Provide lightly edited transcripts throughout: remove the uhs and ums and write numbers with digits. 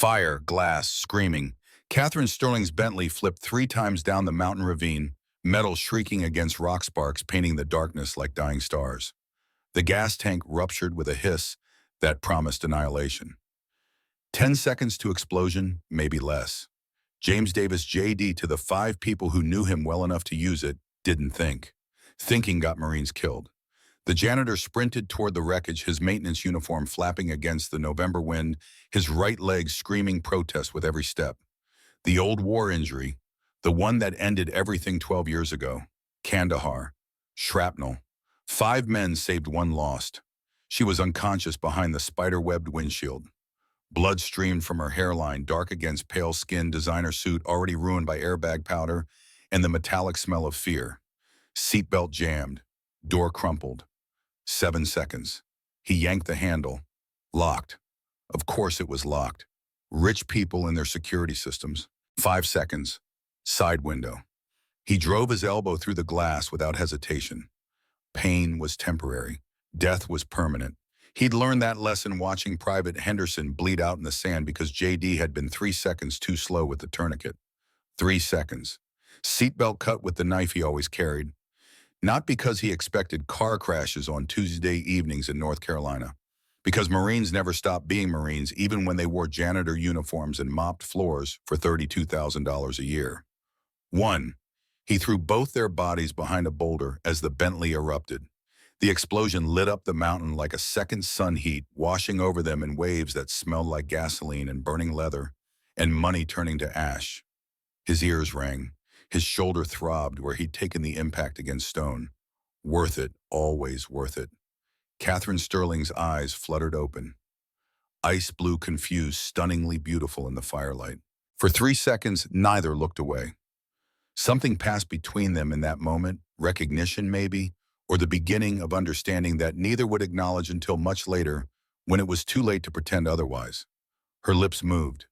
Fire, glass, screaming. Catherine Sterling's Bentley flipped 3 times down the mountain ravine, metal shrieking against rock sparks painting the darkness like dying stars. The gas tank ruptured with a hiss that promised annihilation. 10 seconds to explosion, maybe less. James Davis JD, to the 5 people who knew him well enough to use it, didn't think. Thinking got Marines killed. The janitor sprinted toward the wreckage, his maintenance uniform flapping against the November wind, his right leg screaming protest with every step. The old war injury, the one that ended everything 12 years ago. Kandahar. Shrapnel. 5 men saved, 1 lost. She was unconscious behind the spider-webbed windshield. Blood streamed from her hairline, dark against pale skin, designer suit already ruined by airbag powder, and the metallic smell of fear. Seatbelt jammed. Door crumpled. 7 seconds. He yanked the handle. Locked. Of course it was locked. Rich people and their security systems. 5 seconds. Side window. He drove his elbow through the glass without hesitation. Pain was temporary. Death was permanent. He'd learned that lesson watching Private Henderson bleed out in the sand because JD had been 3 seconds too slow with the tourniquet. 3 seconds. Seatbelt cut with the knife he always carried. Not because he expected car crashes on Tuesday evenings in North Carolina. Because Marines never stopped being Marines even when they wore janitor uniforms and mopped floors for $32,000 a year. 1. He threw both their bodies behind a boulder as the Bentley erupted. The explosion lit up the mountain like a second sun heat, washing over them in waves that smelled like gasoline and burning leather, and money turning to ash. His ears rang. His shoulder throbbed where he'd taken the impact against stone. Worth it, always worth it. Catherine Sterling's eyes fluttered open. Ice blue, confused, stunningly beautiful in the firelight. For 3 seconds, neither looked away. Something passed between them in that moment, recognition maybe, or the beginning of understanding that neither would acknowledge until much later, when it was too late to pretend otherwise. Her lips moved.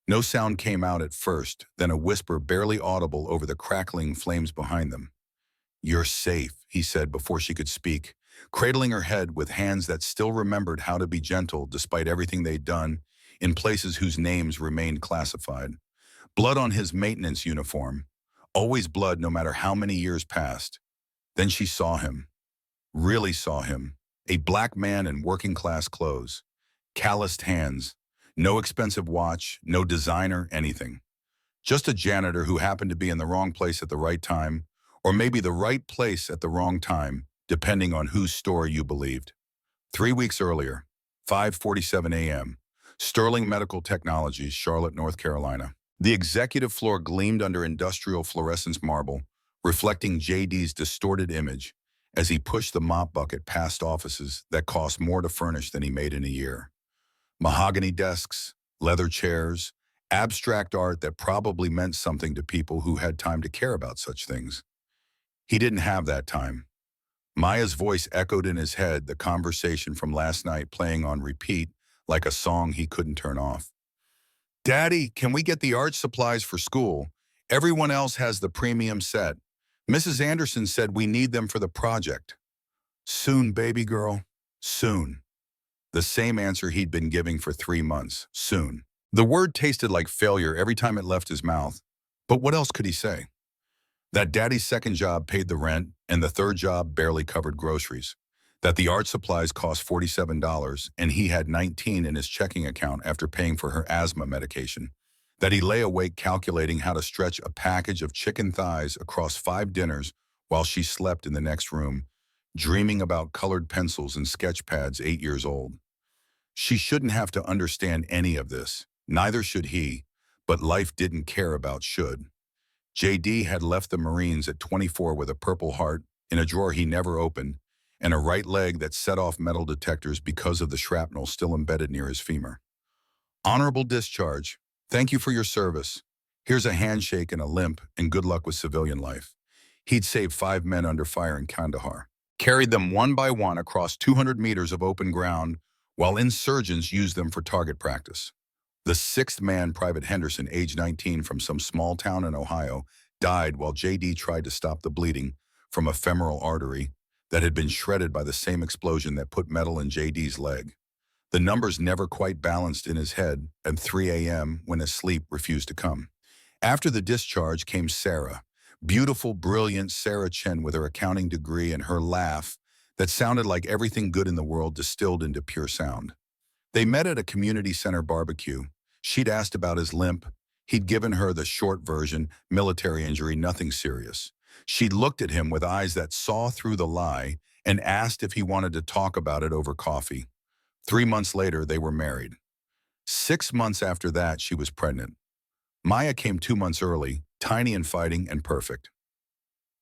No sound came out at first, then a whisper barely audible over the crackling flames behind them. "You're safe," he said before she could speak, cradling her head with hands that still remembered how to be gentle despite everything they'd done, in places whose names remained classified. Blood on his maintenance uniform. Always blood no matter how many years passed. Then she saw him. Really saw him. A black man in working-class clothes. Calloused hands. No expensive watch, no designer, anything. Just a janitor who happened to be in the wrong place at the right time, or maybe the right place at the wrong time, depending on whose story you believed. 3 weeks earlier, 5:47 a.m., Sterling Medical Technologies, Charlotte, North Carolina. The executive floor gleamed under industrial fluorescence marble, reflecting JD's distorted image as he pushed the mop bucket past offices that cost more to furnish than he made in a year. Mahogany desks, leather chairs, abstract art that probably meant something to people who had time to care about such things. He didn't have that time. Maya's voice echoed in his head, the conversation from last night playing on repeat like a song he couldn't turn off. "Daddy, can we get the art supplies for school? Everyone else has the premium set. Mrs. Anderson said we need them for the project." "Soon, baby girl, soon." The same answer he'd been giving for 3 months. Soon. The word tasted like failure every time it left his mouth. But what else could he say? That daddy's second job paid the rent, and the third job barely covered groceries. That the art supplies cost $47, and he had $19 in his checking account after paying for her asthma medication. That he lay awake calculating how to stretch a package of chicken thighs across 5 dinners while she slept in the next room, dreaming about colored pencils and sketch pads 8 years old. She shouldn't have to understand any of this. Neither should he, but life didn't care about should. JD had left the Marines at 24 with a Purple Heart in a drawer he never opened, and a right leg that set off metal detectors because of the shrapnel still embedded near his femur. "Honorable discharge. Thank you for your service. Here's a handshake and a limp, and good luck with civilian life." He'd saved 5 men under fire in Kandahar. Carried them one by one across 200 meters of open ground while insurgents used them for target practice. The 6th man, Private Henderson, age 19, from some small town in Ohio, died while JD tried to stop the bleeding from a femoral artery that had been shredded by the same explosion that put metal in JD's leg. The numbers never quite balanced in his head at 3 a.m. when his sleep refused to come. After the discharge came Sarah, beautiful, brilliant Sarah Chen with her accounting degree and her laugh that sounded like everything good in the world distilled into pure sound. They met at a community center barbecue. She'd asked about his limp. He'd given her the short version, military injury, nothing serious. She'd looked at him with eyes that saw through the lie and asked if he wanted to talk about it over coffee. 3 months later, they were married. 6 months after that, she was pregnant. Maya came 2 months early, tiny and fighting and perfect.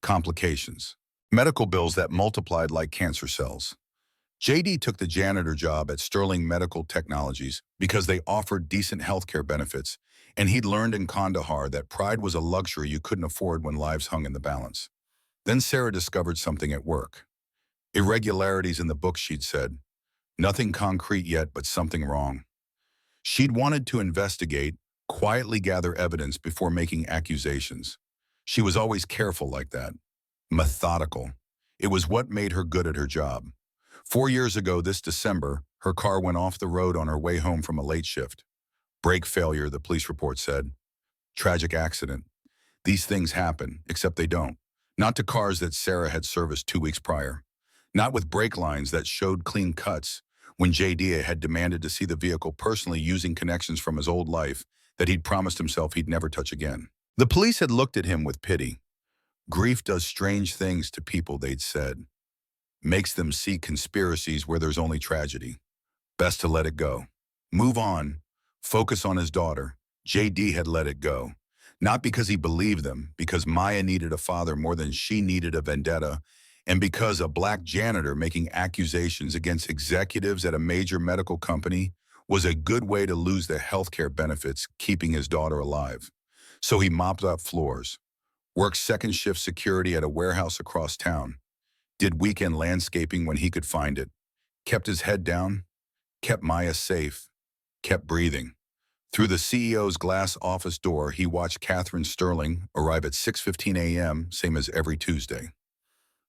Complications. Medical bills that multiplied like cancer cells. JD took the janitor job at Sterling Medical Technologies because they offered decent healthcare benefits, and he'd learned in Kandahar that pride was a luxury you couldn't afford when lives hung in the balance. Then Sarah discovered something at work. Irregularities in the book, she'd said. Nothing concrete yet, but something wrong. She'd wanted to investigate, quietly gather evidence before making accusations. She was always careful like that. Methodical. It was what made her good at her job. 4 years ago this December, her car went off the road on her way home from a late shift. Brake failure, the police report said. Tragic accident. These things happen, except they don't. Not to cars that Sarah had serviced 2 weeks prior. Not with brake lines that showed clean cuts, when JD had demanded to see the vehicle personally using connections from his old life that he'd promised himself he'd never touch again. The police had looked at him with pity. Grief does strange things to people, they'd said. Makes them see conspiracies where there's only tragedy. Best to let it go. Move on. Focus on his daughter. JD had let it go. Not because he believed them, because Maya needed a father more than she needed a vendetta, and because a black janitor making accusations against executives at a major medical company was a good way to lose the healthcare benefits keeping his daughter alive. So he mopped up floors, worked second shift security at a warehouse across town, did weekend landscaping when he could find it, kept his head down, kept Maya safe, kept breathing. Through the CEO's glass office door, he watched Catherine Sterling arrive at 6:15 a.m., same as every Tuesday.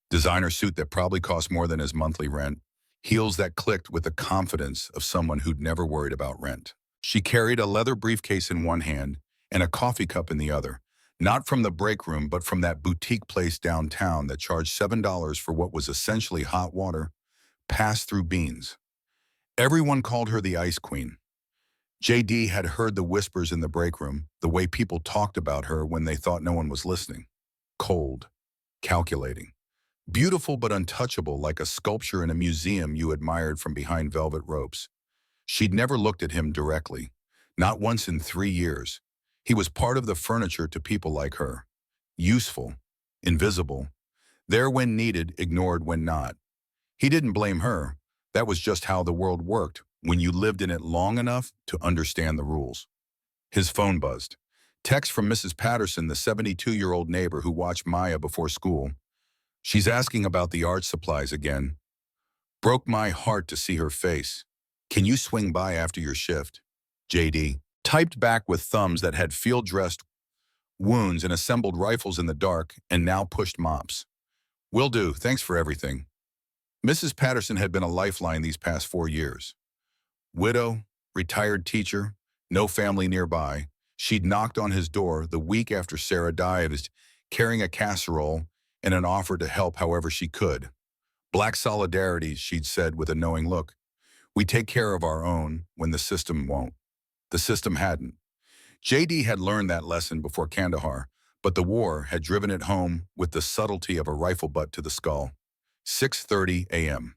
Designer suit that probably cost more than his monthly rent, heels that clicked with the confidence of someone who'd never worried about rent. She carried a leather briefcase in one hand and a coffee cup in the other, not from the break room, but from that boutique place downtown that charged $7 for what was essentially hot water, passed through beans. Everyone called her the Ice Queen. JD had heard the whispers in the break room, the way people talked about her when they thought no one was listening. Cold, calculating. Beautiful but untouchable, like a sculpture in a museum you admired from behind velvet ropes. She'd never looked at him directly, not once in 3 years. He was part of the furniture to people like her. Useful, invisible, there when needed, ignored when not. He didn't blame her. That was just how the world worked when you lived in it long enough to understand the rules. His phone buzzed. Text from Mrs. Patterson, the 72-year-old neighbor who watched Maya before school. She's asking about the art supplies again. Broke my heart to see her face. Can you swing by after your shift? JD typed back with thumbs that had field-dressed wounds and assembled rifles in the dark and now pushed mops. Will do, thanks for everything. Mrs. Patterson had been a lifeline these past 4 years. Widow, retired teacher, no family nearby. She'd knocked on his door the week after Sarah died, carrying a casserole and an offer to help however she could. Black solidarity, she'd said with a knowing look. We take care of our own when the system won't. The system hadn't. JD had learned that lesson before Kandahar, but the war had driven it home with the subtlety of a rifle butt to the skull. 6:30 a.m.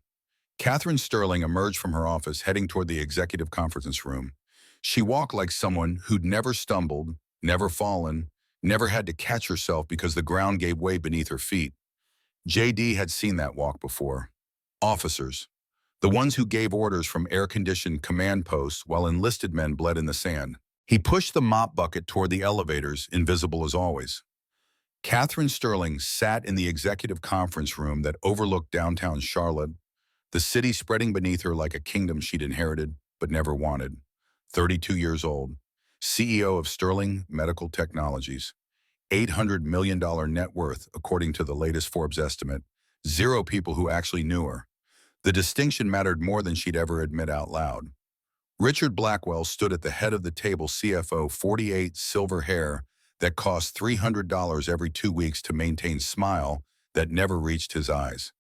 Catherine Sterling emerged from her office heading toward the executive conference room. She walked like someone who'd never stumbled, never fallen, never had to catch herself because the ground gave way beneath her feet. JD had seen that walk before. Officers, the ones who gave orders from air-conditioned command posts while enlisted men bled in the sand. He pushed the mop bucket toward the elevators, invisible as always. Catherine Sterling sat in the executive conference room that overlooked downtown Charlotte, the city spreading beneath her like a kingdom she'd inherited but never wanted. 32 years old, CEO of Sterling Medical Technologies, $800 million net worth according to the latest Forbes estimate, 0 people who actually knew her. The distinction mattered more than she'd ever admit out loud. Richard Blackwell stood at the head of the table, CFO, 48, silver hair that cost $300 every 2 weeks to maintain, smile that never reached his eyes.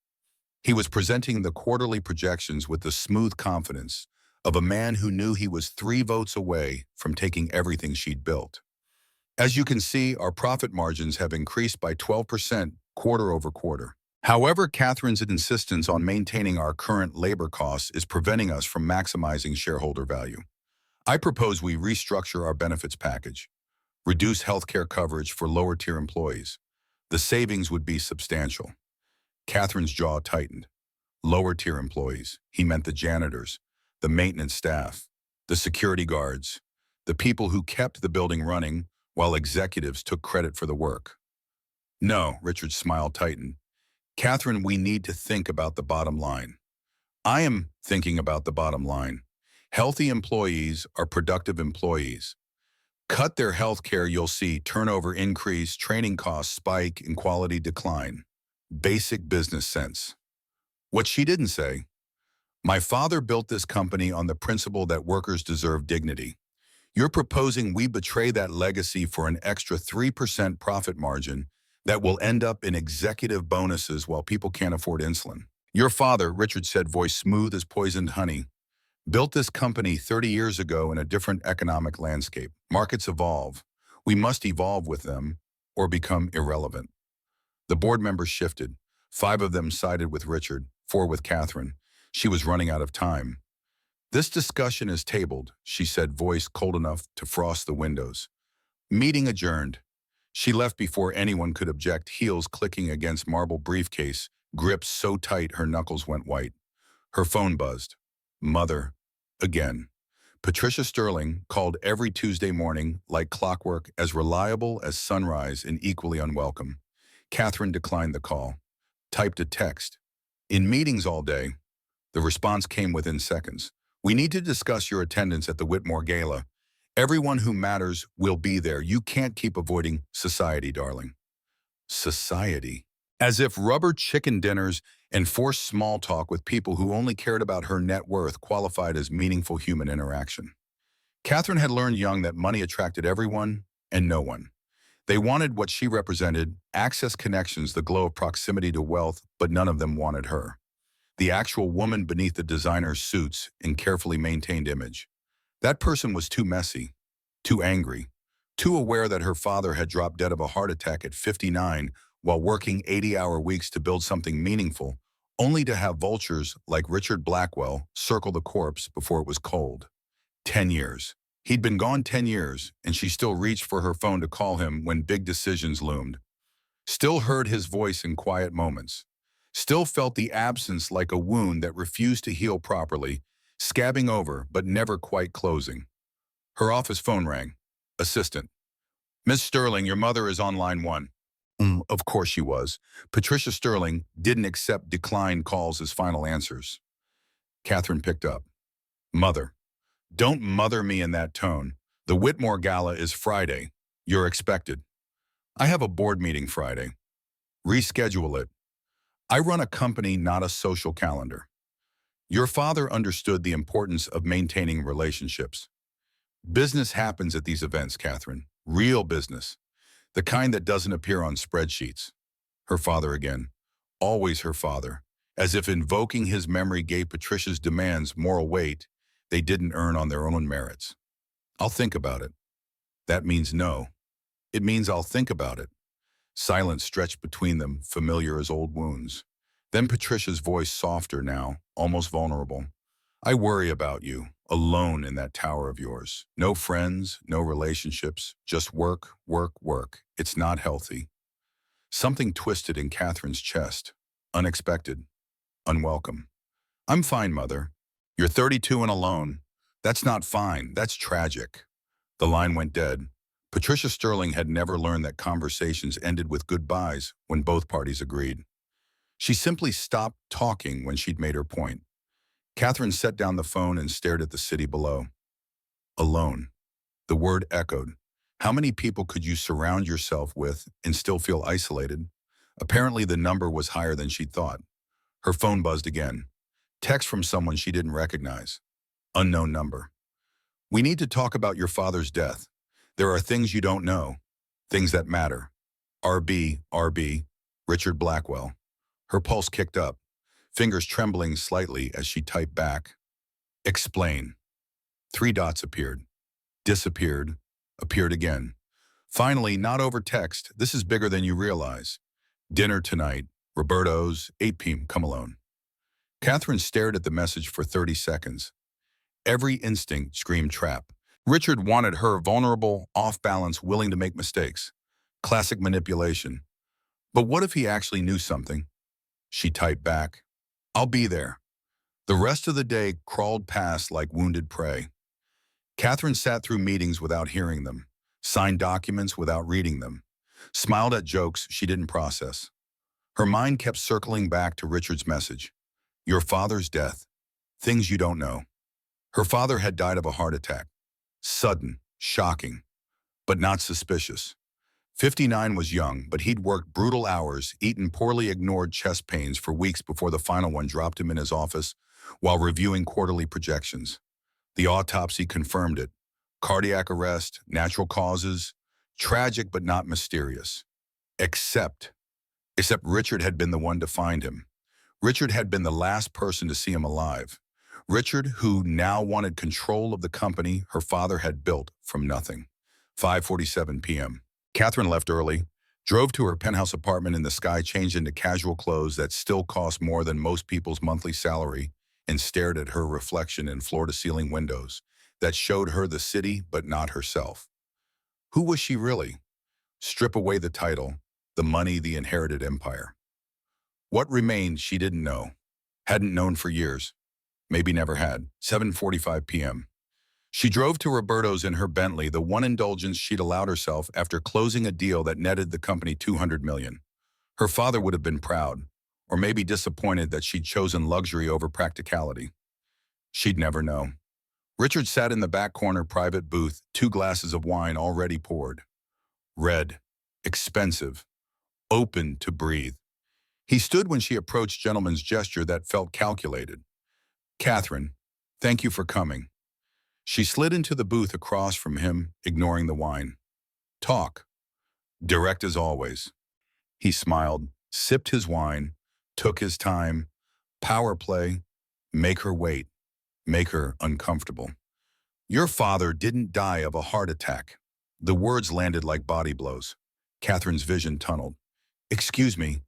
He was presenting the quarterly projections with the smooth confidence of a man who knew he was 3 votes away from taking everything she'd built. As you can see, our profit margins have increased by 12% quarter over quarter. However, Catherine's insistence on maintaining our current labor costs is preventing us from maximizing shareholder value. I propose we restructure our benefits package, reduce healthcare coverage for lower-tier employees. The savings would be substantial. Catherine's jaw tightened. Lower-tier employees, he meant the janitors, the maintenance staff, the security guards, the people who kept the building running while executives took credit for the work. No, Richard's smile tightened. Catherine, we need to think about the bottom line. I am thinking about the bottom line. Healthy employees are productive employees. Cut their health care, you'll see turnover increase, training costs spike, and quality decline. Basic business sense. What she didn't say, my father built this company on the principle that workers deserve dignity. You're proposing we betray that legacy for an extra 3% profit margin that will end up in executive bonuses while people can't afford insulin. Your father, Richard said, voice smooth as poisoned honey, built this company 30 years ago in a different economic landscape. Markets evolve. We must evolve with them or become irrelevant. The board members shifted. 5 of them sided with Richard, 4 with Catherine. She was running out of time. This discussion is tabled, she said, voice cold enough to frost the windows. Meeting adjourned. She left before anyone could object, heels clicking against marble briefcase, gripped so tight her knuckles went white. Her phone buzzed. Mother. Again. Patricia Sterling called every Tuesday morning, like clockwork, as reliable as sunrise and equally unwelcome. Catherine declined the call. Typed a text. In meetings all day. The response came within seconds. We need to discuss your attendance at the Whitmore Gala. Everyone who matters will be there. You can't keep avoiding society, darling. Society. As if rubber chicken dinners and forced small talk with people who only cared about her net worth qualified as meaningful human interaction. Catherine had learned young that money attracted everyone and no one. They wanted what she represented, access, connections, the glow of proximity to wealth, but none of them wanted her. The actual woman beneath the designer suits and carefully maintained image. That person was too messy, too angry, too aware that her father had dropped dead of a heart attack at 59 while working 80-hour weeks to build something meaningful, only to have vultures like Richard Blackwell circle the corpse before it was cold. 10 years. He'd been gone 10 years, and she still reached for her phone to call him when big decisions loomed. Still heard his voice in quiet moments. Still felt the absence like a wound that refused to heal properly, scabbing over but never quite closing. Her office phone rang. Assistant. Miss Sterling, your mother is on line 1. Of course she was. Patricia Sterling didn't accept declined calls as final answers. Catherine picked up. Mother. Don't mother me in that tone. The Whitmore Gala is Friday. You're expected. I have a board meeting Friday. Reschedule it. I run a company, not a social calendar. Your father understood the importance of maintaining relationships. Business happens at these events, Catherine. Real business. The kind that doesn't appear on spreadsheets. Her father again. Always her father. As if invoking his memory gave Patricia's demands moral weight they didn't earn on their own merits. I'll think about it. That means no. It means I'll think about it. Silence stretched between them, familiar as old wounds. Then Patricia's voice, softer now, almost vulnerable. I worry about you, alone in that tower of yours. No friends, no relationships, just work, work, work. It's not healthy. Something twisted in Catherine's chest. Unexpected. Unwelcome. I'm fine, Mother. You're 32 and alone. That's not fine. That's tragic. The line went dead. Patricia Sterling had never learned that conversations ended with goodbyes when both parties agreed. She simply stopped talking when she'd made her point. Catherine set down the phone and stared at the city below. Alone. The word echoed. How many people could you surround yourself with and still feel isolated? Apparently the number was higher than she'd thought. Her phone buzzed again. Text from someone she didn't recognize. Unknown number. We need to talk about your father's death. There are things you don't know. Things that matter. RB, Richard Blackwell. Her pulse kicked up, fingers trembling slightly as she typed back. Explain. Three dots appeared. Disappeared. Appeared again. Finally, not over text. This is bigger than you realize. Dinner tonight. Roberto's, 8 p.m. Come alone. Catherine stared at the message for 30 seconds. Every instinct screamed trap. Richard wanted her vulnerable, off-balance, willing to make mistakes. Classic manipulation. But what if he actually knew something? She typed back, I'll be there. The rest of the day crawled past like wounded prey. Catherine sat through meetings without hearing them, signed documents without reading them, smiled at jokes she didn't process. Her mind kept circling back to Richard's message. Your father's death. Things you don't know. Her father had died of a heart attack. Sudden, shocking, but not suspicious. 59 was young, but he'd worked brutal hours, eaten poorly ignored chest pains for weeks before the final one dropped him in his office while reviewing quarterly projections. The autopsy confirmed it. Cardiac arrest, natural causes, tragic but not mysterious. Except Richard had been the one to find him. Richard had been the last person to see him alive. Richard, who now wanted control of the company her father had built from nothing. 5:47 p.m. Catherine left early, drove to her penthouse apartment in the sky, changed into casual clothes that still cost more than most people's monthly salary, and stared at her reflection in floor-to-ceiling windows that showed her the city but not herself. Who was she really? Strip away the title, the money, the inherited empire. What remained she didn't know, hadn't known for years, maybe never had. 7:45 p.m. She drove to Roberto's in her Bentley, the one indulgence she'd allowed herself after closing a deal that netted the company $200 million. Her father would have been proud, or maybe disappointed that she'd chosen luxury over practicality. She'd never know. Richard sat in the back corner private booth, 2 glasses of wine already poured. Red, expensive, open to breathe. He stood when she approached, gentleman's gesture that felt calculated. Catherine, thank you for coming. She slid into the booth across from him, ignoring the wine. Talk. Direct as always. He smiled, sipped his wine, took his time. Power play. Make her wait. Make her uncomfortable. Your father didn't die of a heart attack. The words landed like body blows. Catherine's vision tunneled. Excuse me.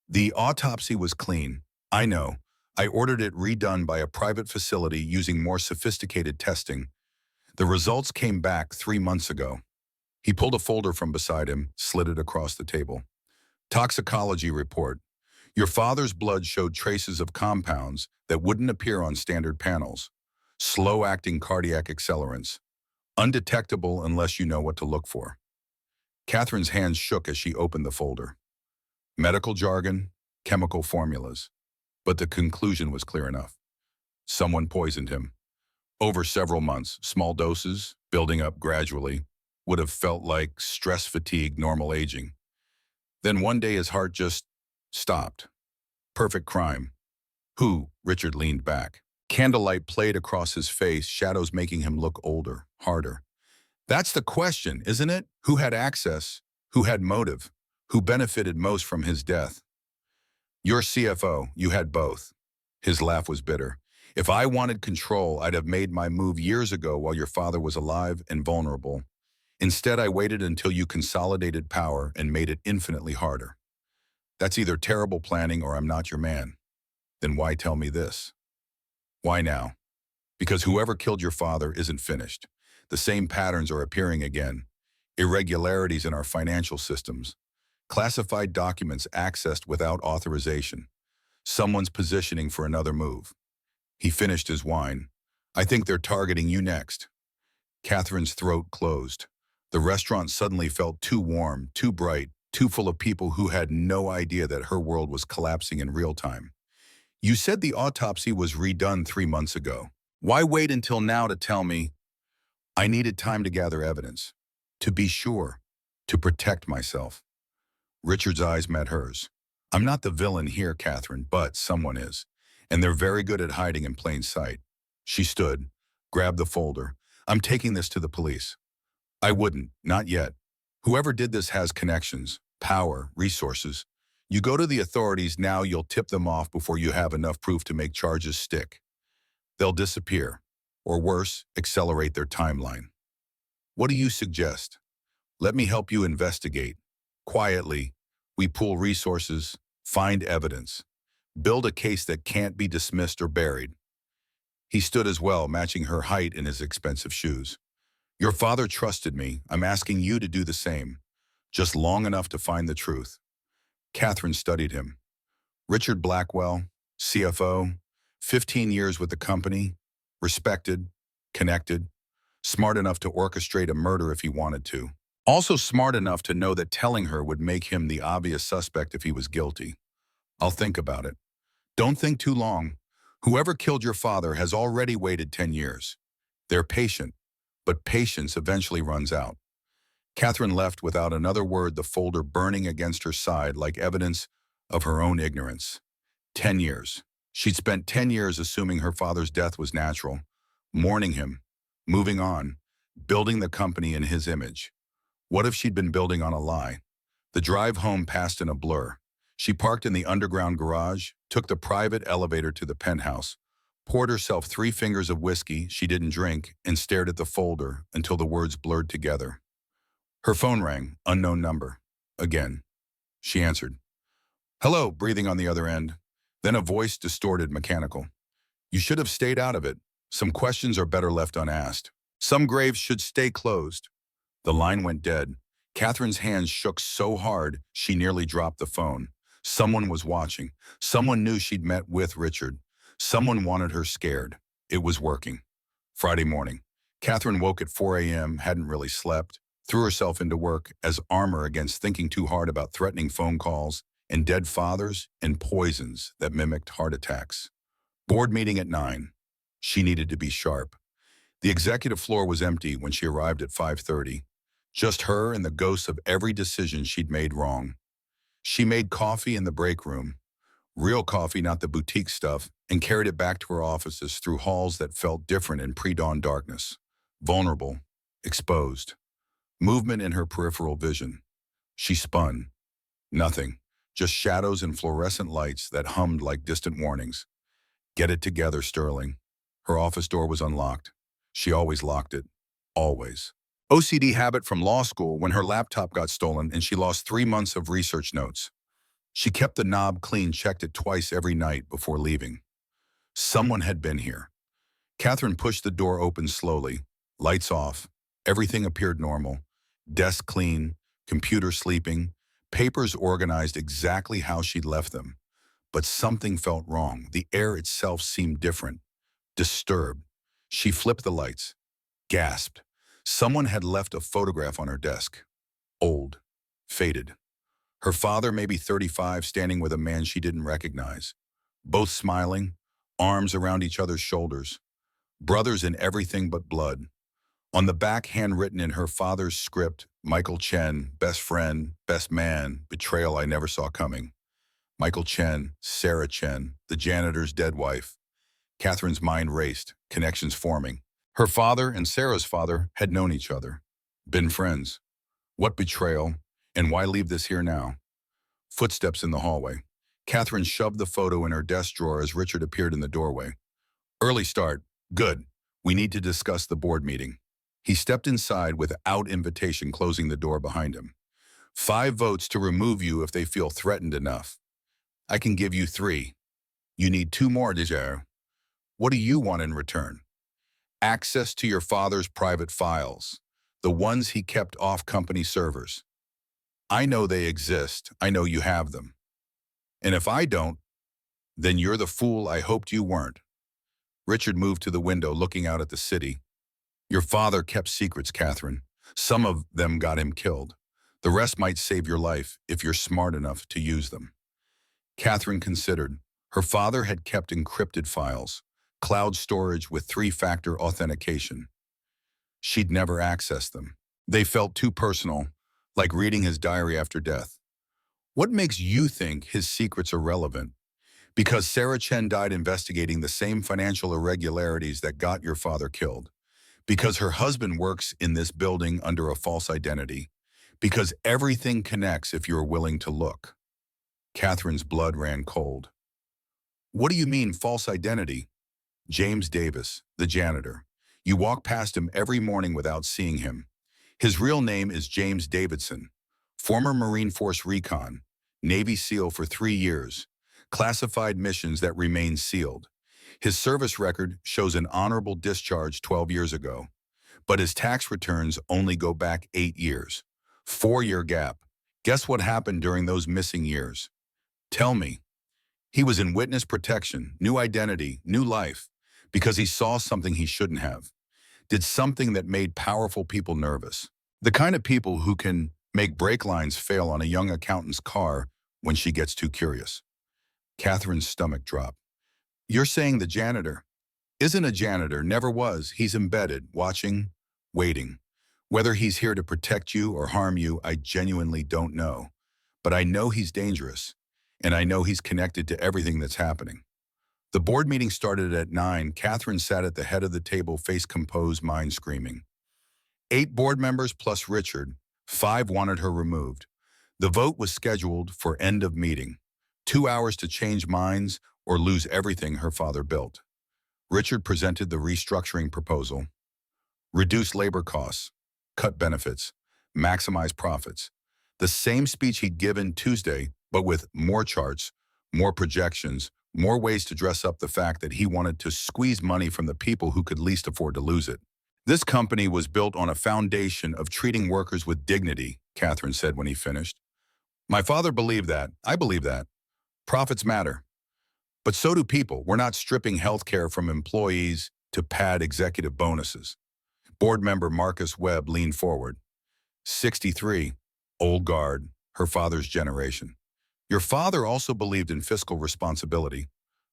The autopsy was clean. I know. I ordered it redone by a private facility using more sophisticated testing. The results came back 3 months ago. He pulled a folder from beside him, slid it across the table. Toxicology report. Your father's blood showed traces of compounds that wouldn't appear on standard panels. Slow-acting cardiac accelerants. Undetectable unless you know what to look for. Catherine's hands shook as she opened the folder. Medical jargon, chemical formulas. But the conclusion was clear enough. Someone poisoned him. Over several months, small doses, building up gradually, would have felt like stress fatigue, normal aging. Then one day his heart just stopped. Perfect crime. Who? Richard leaned back. Candlelight played across his face, shadows making him look older, harder. That's the question, isn't it? Who had access? Who had motive? Who benefited most from his death? Your CFO, you had both. His laugh was bitter. If I wanted control, I'd have made my move years ago while your father was alive and vulnerable. Instead, I waited until you consolidated power and made it infinitely harder. That's either terrible planning or I'm not your man. Then why tell me this? Why now? Because whoever killed your father isn't finished. The same patterns are appearing again. Irregularities in our financial systems. Classified documents accessed without authorization. Someone's positioning for another move. He finished his wine. I think they're targeting you next. Catherine's throat closed. The restaurant suddenly felt too warm, too bright, too full of people who had no idea that her world was collapsing in real time. You said the autopsy was redone 3 months ago. Why wait until now to tell me? I needed time to gather evidence. To be sure. To protect myself. Richard's eyes met hers. I'm not the villain here, Catherine, but someone is. and they're very good at hiding in plain sight. She stood, grabbed the folder. I'm taking this to the police. I wouldn't, not yet. Whoever did this has connections, power, resources. You go to the authorities now, you'll tip them off before you have enough proof to make charges stick. They'll disappear, or worse, accelerate their timeline. What do you suggest? Let me help you investigate. Quietly, we pool resources, find evidence, build a case that can't be dismissed or buried. He stood as well, matching her height in his expensive shoes. Your father trusted me. I'm asking you to do the same, just long enough to find the truth. Catherine studied him. Richard Blackwell, CFO, 15 years with the company, respected, connected, smart enough to orchestrate a murder if he wanted to. Also smart enough to know that telling her would make him the obvious suspect if he was guilty. I'll think about it. Don't think too long. Whoever killed your father has already waited 10 years. They're patient, but patience eventually runs out. Catherine left without another word, the folder burning against her side like evidence of her own ignorance. 10 years. She'd spent 10 years assuming her father's death was natural, mourning him, moving on, building the company in his image. What if she'd been building on a lie? The drive home passed in a blur. She parked in the underground garage, took the private elevator to the penthouse, poured herself 3 fingers of whiskey she didn't drink, and stared at the folder until the words blurred together. Her phone rang, unknown number. Again. She answered. Hello, breathing on the other end. Then a voice distorted, mechanical. You should have stayed out of it. Some questions are better left unasked. Some graves should stay closed. The line went dead. Catherine's hands shook so hard she nearly dropped the phone. Someone was watching. Someone knew she'd met with Richard. Someone wanted her scared. It was working. Friday morning. Catherine woke at 4 a.m., hadn't really slept, threw herself into work as armor against thinking too hard about threatening phone calls and dead fathers and poisons that mimicked heart attacks. Board meeting at 9. She needed to be sharp. The executive floor was empty when she arrived at 5:30. Just her and the ghosts of every decision she'd made wrong. She made coffee in the break room, real coffee, not the boutique stuff, and carried it back to her offices through halls that felt different in pre-dawn darkness. Vulnerable, exposed. Movement in her peripheral vision. She spun. Nothing. Just shadows and fluorescent lights that hummed like distant warnings. Get it together, Sterling. Her office door was unlocked. She always locked it. Always. OCD habit from law school when her laptop got stolen and she lost 3 months of research notes. She kept the knob clean, checked it twice every night before leaving. Someone had been here. Catherine pushed the door open slowly. Lights off. Everything appeared normal. Desk clean, computer sleeping, papers organized exactly how she'd left them. But something felt wrong. The air itself seemed different, disturbed. She flipped the lights, gasped. Someone had left a photograph on her desk. Old, faded. Her father, maybe 35, standing with a man she didn't recognize. Both smiling, arms around each other's shoulders. Brothers in everything but blood. On the back, handwritten in her father's script, Michael Chen, best friend, best man, betrayal I never saw coming. Michael Chen, Sarah Chen, the janitor's dead wife. Catherine's mind raced, connections forming. Her father and Sarah's father had known each other, been friends. What betrayal, and why leave this here now? Footsteps in the hallway. Catherine shoved the photo in her desk drawer as Richard appeared in the doorway. Early start. Good. We need to discuss the board meeting. He stepped inside without invitation, closing the door behind him. 5 votes to remove you if they feel threatened enough. I can give you 3. You need 2 more, Dejair. What do you want in return? Access to your father's private files, the ones he kept off company servers. I know they exist. I know you have them. And if I don't, then you're the fool I hoped you weren't. Richard moved to the window, looking out at the city. Your father kept secrets, Catherine. Some of them got him killed. The rest might save your life if you're smart enough to use them. Catherine considered. Her father had kept encrypted files, cloud storage with 3-factor authentication. She'd never accessed them. They felt too personal, like reading his diary after death. What makes you think his secrets are relevant? Because Sarah Chen died investigating the same financial irregularities that got your father killed. Because her husband works in this building under a false identity. Because everything connects if you're willing to look. Catherine's blood ran cold. What do you mean, false identity? James Davis, the janitor. You walk past him every morning without seeing him. His real name is James Davidson, former Marine Force Recon, Navy SEAL for 3 years, classified missions that remain sealed. His service record shows an honorable discharge 12 years ago, but his tax returns only go back 8 years. 4-year gap. Guess what happened during those missing years? Tell me. He was in witness protection, new identity, new life, because he saw something he shouldn't have. Did something that made powerful people nervous. The kind of people who can make brake lines fail on a young accountant's car when she gets too curious. Catherine's stomach dropped. You're saying the janitor isn't a janitor, never was. He's embedded, watching, waiting. Whether he's here to protect you or harm you, I genuinely don't know. But I know he's dangerous, and I know he's connected to everything that's happening. The board meeting started at 9. Catherine sat at the head of the table, face composed, mind screaming. 8 board members plus Richard, 5 wanted her removed. The vote was scheduled for end of meeting. 2 hours to change minds or lose everything her father built. Richard presented the restructuring proposal. Reduce labor costs, cut benefits, maximize profits. The same speech he'd given Tuesday, but with more charts, more projections, more ways to dress up the fact that he wanted to squeeze money from the people who could least afford to lose it. This company was built on a foundation of treating workers with dignity, Catherine said when he finished. My father believed that. I believe that. Profits matter. But so do people. We're not stripping health care from employees to pad executive bonuses. Board member Marcus Webb leaned forward. 63, old guard, her father's generation. Your father also believed in fiscal responsibility.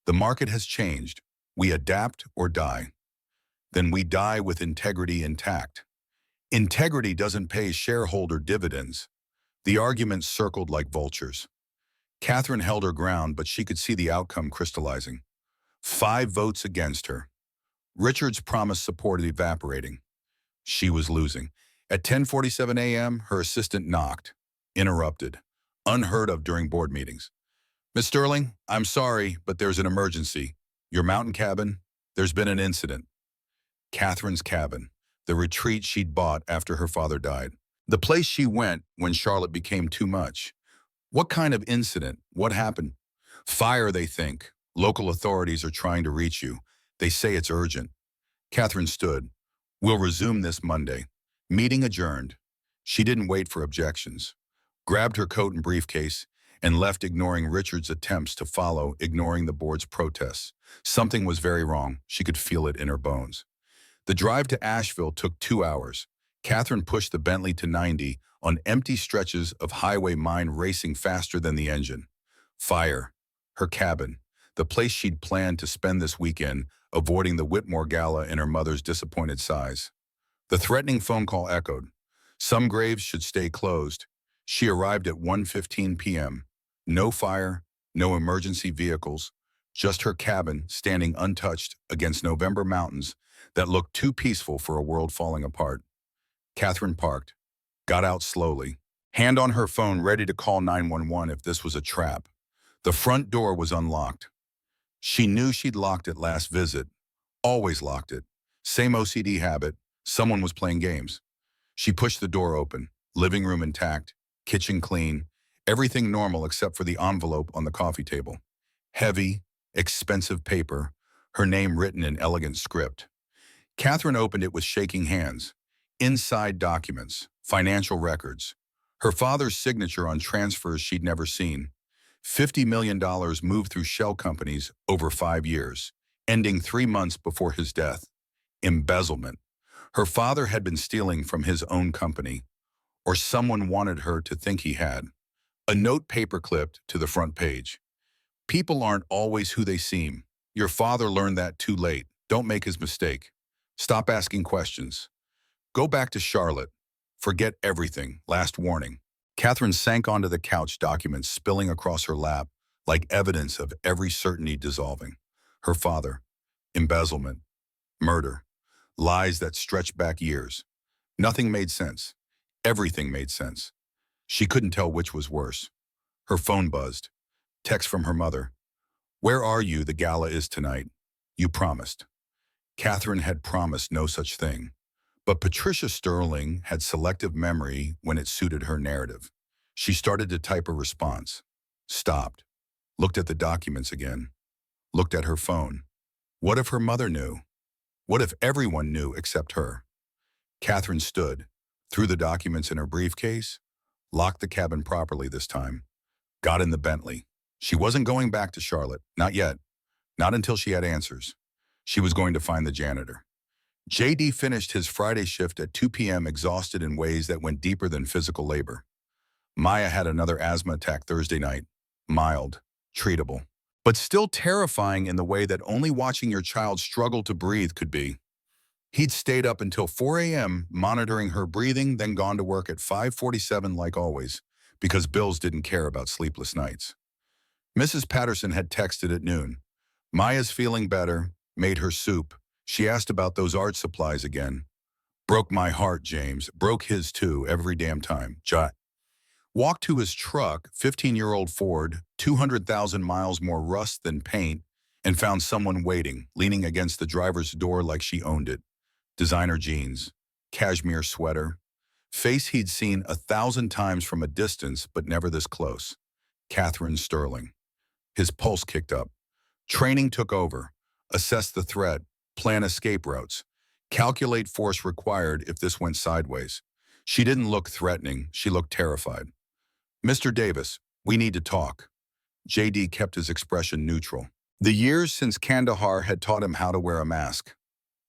The market has changed. We adapt or die. Then we die with integrity intact. Integrity doesn't pay shareholder dividends. The arguments circled like vultures. Catherine held her ground, but she could see the outcome crystallizing. 5 votes against her. Richard's promised support evaporating. She was losing. At 10:47 a.m., her assistant knocked. Interrupted. Unheard of during board meetings. Miss Sterling, I'm sorry, but there's an emergency. Your mountain cabin, there's been an incident. Catherine's cabin, the retreat she'd bought after her father died. The place she went when Charlotte became too much. What kind of incident? What happened? Fire, they think. Local authorities are trying to reach you. They say it's urgent. Catherine stood. We'll resume this Monday. Meeting adjourned. She didn't wait for objections. Grabbed her coat and briefcase, and left, ignoring Richard's attempts to follow, ignoring the board's protests. Something was very wrong. She could feel it in her bones. The drive to Asheville took 2 hours. Catherine pushed the Bentley to 90 on empty stretches of highway, mind racing faster than the engine. Fire. Her cabin. The place she'd planned to spend this weekend, avoiding the Whitmore Gala and her mother's disappointed sighs. The threatening phone call echoed. Some graves should stay closed. She arrived at 1:15 p.m. No fire, no emergency vehicles, just her cabin standing untouched against November mountains that looked too peaceful for a world falling apart. Catherine parked, got out slowly, hand on her phone ready to call 911 if this was a trap. The front door was unlocked. She knew she'd locked it last visit, always locked it. Same OCD habit, someone was playing games. She pushed the door open, living room intact, kitchen clean, everything normal except for the envelope on the coffee table. Heavy, expensive paper, her name written in elegant script. Catherine opened it with shaking hands. Inside documents, financial records. Her father's signature on transfers she'd never seen. $50 million moved through shell companies over 5 years, ending 3 months before his death. Embezzlement. Her father had been stealing from his own company, or someone wanted her to think he had. A note paper-clipped to the front page. People aren't always who they seem. Your father learned that too late. Don't make his mistake. Stop asking questions. Go back to Charlotte. Forget everything. Last warning. Catherine sank onto the couch, documents spilling across her lap, like evidence of every certainty dissolving. Her father, embezzlement, murder, lies that stretched back years. Nothing made sense. Everything made sense. She couldn't tell which was worse. Her phone buzzed. Text from her mother. "Where are you? The gala is tonight. You promised." Catherine had promised no such thing. But Patricia Sterling had selective memory when it suited her narrative. She started to type a response. Stopped. Looked at the documents again. Looked at her phone. What if her mother knew? What if everyone knew except her? Catherine stood, threw the documents in her briefcase, locked the cabin properly this time, got in the Bentley. She wasn't going back to Charlotte, not yet, not until she had answers. She was going to find the janitor. JD finished his Friday shift at 2 p.m. exhausted in ways that went deeper than physical labor. Maya had another asthma attack Thursday night. Mild, treatable, but still terrifying in the way that only watching your child struggle to breathe could be. He'd stayed up until 4 a.m. monitoring her breathing, then gone to work at 5:47 like always, because Bills didn't care about sleepless nights. Mrs. Patterson had texted at noon. Maya's feeling better, made her soup. She asked about those art supplies again. Broke my heart, James. Broke his too, every damn time. Jot. Walked to his truck, 15-year-old Ford, 200,000 miles more rust than paint, and found someone waiting, leaning against the driver's door like she owned it. Designer jeans, cashmere sweater, face he'd seen 1,000 times from a distance, but never this close. Catherine Sterling. His pulse kicked up. Training took over. Assess the threat, plan escape routes, calculate force required if this went sideways. She didn't look threatening, she looked terrified. "Mr. Davis, we need to talk." JD kept his expression neutral. The years since Kandahar had taught him how to wear a mask.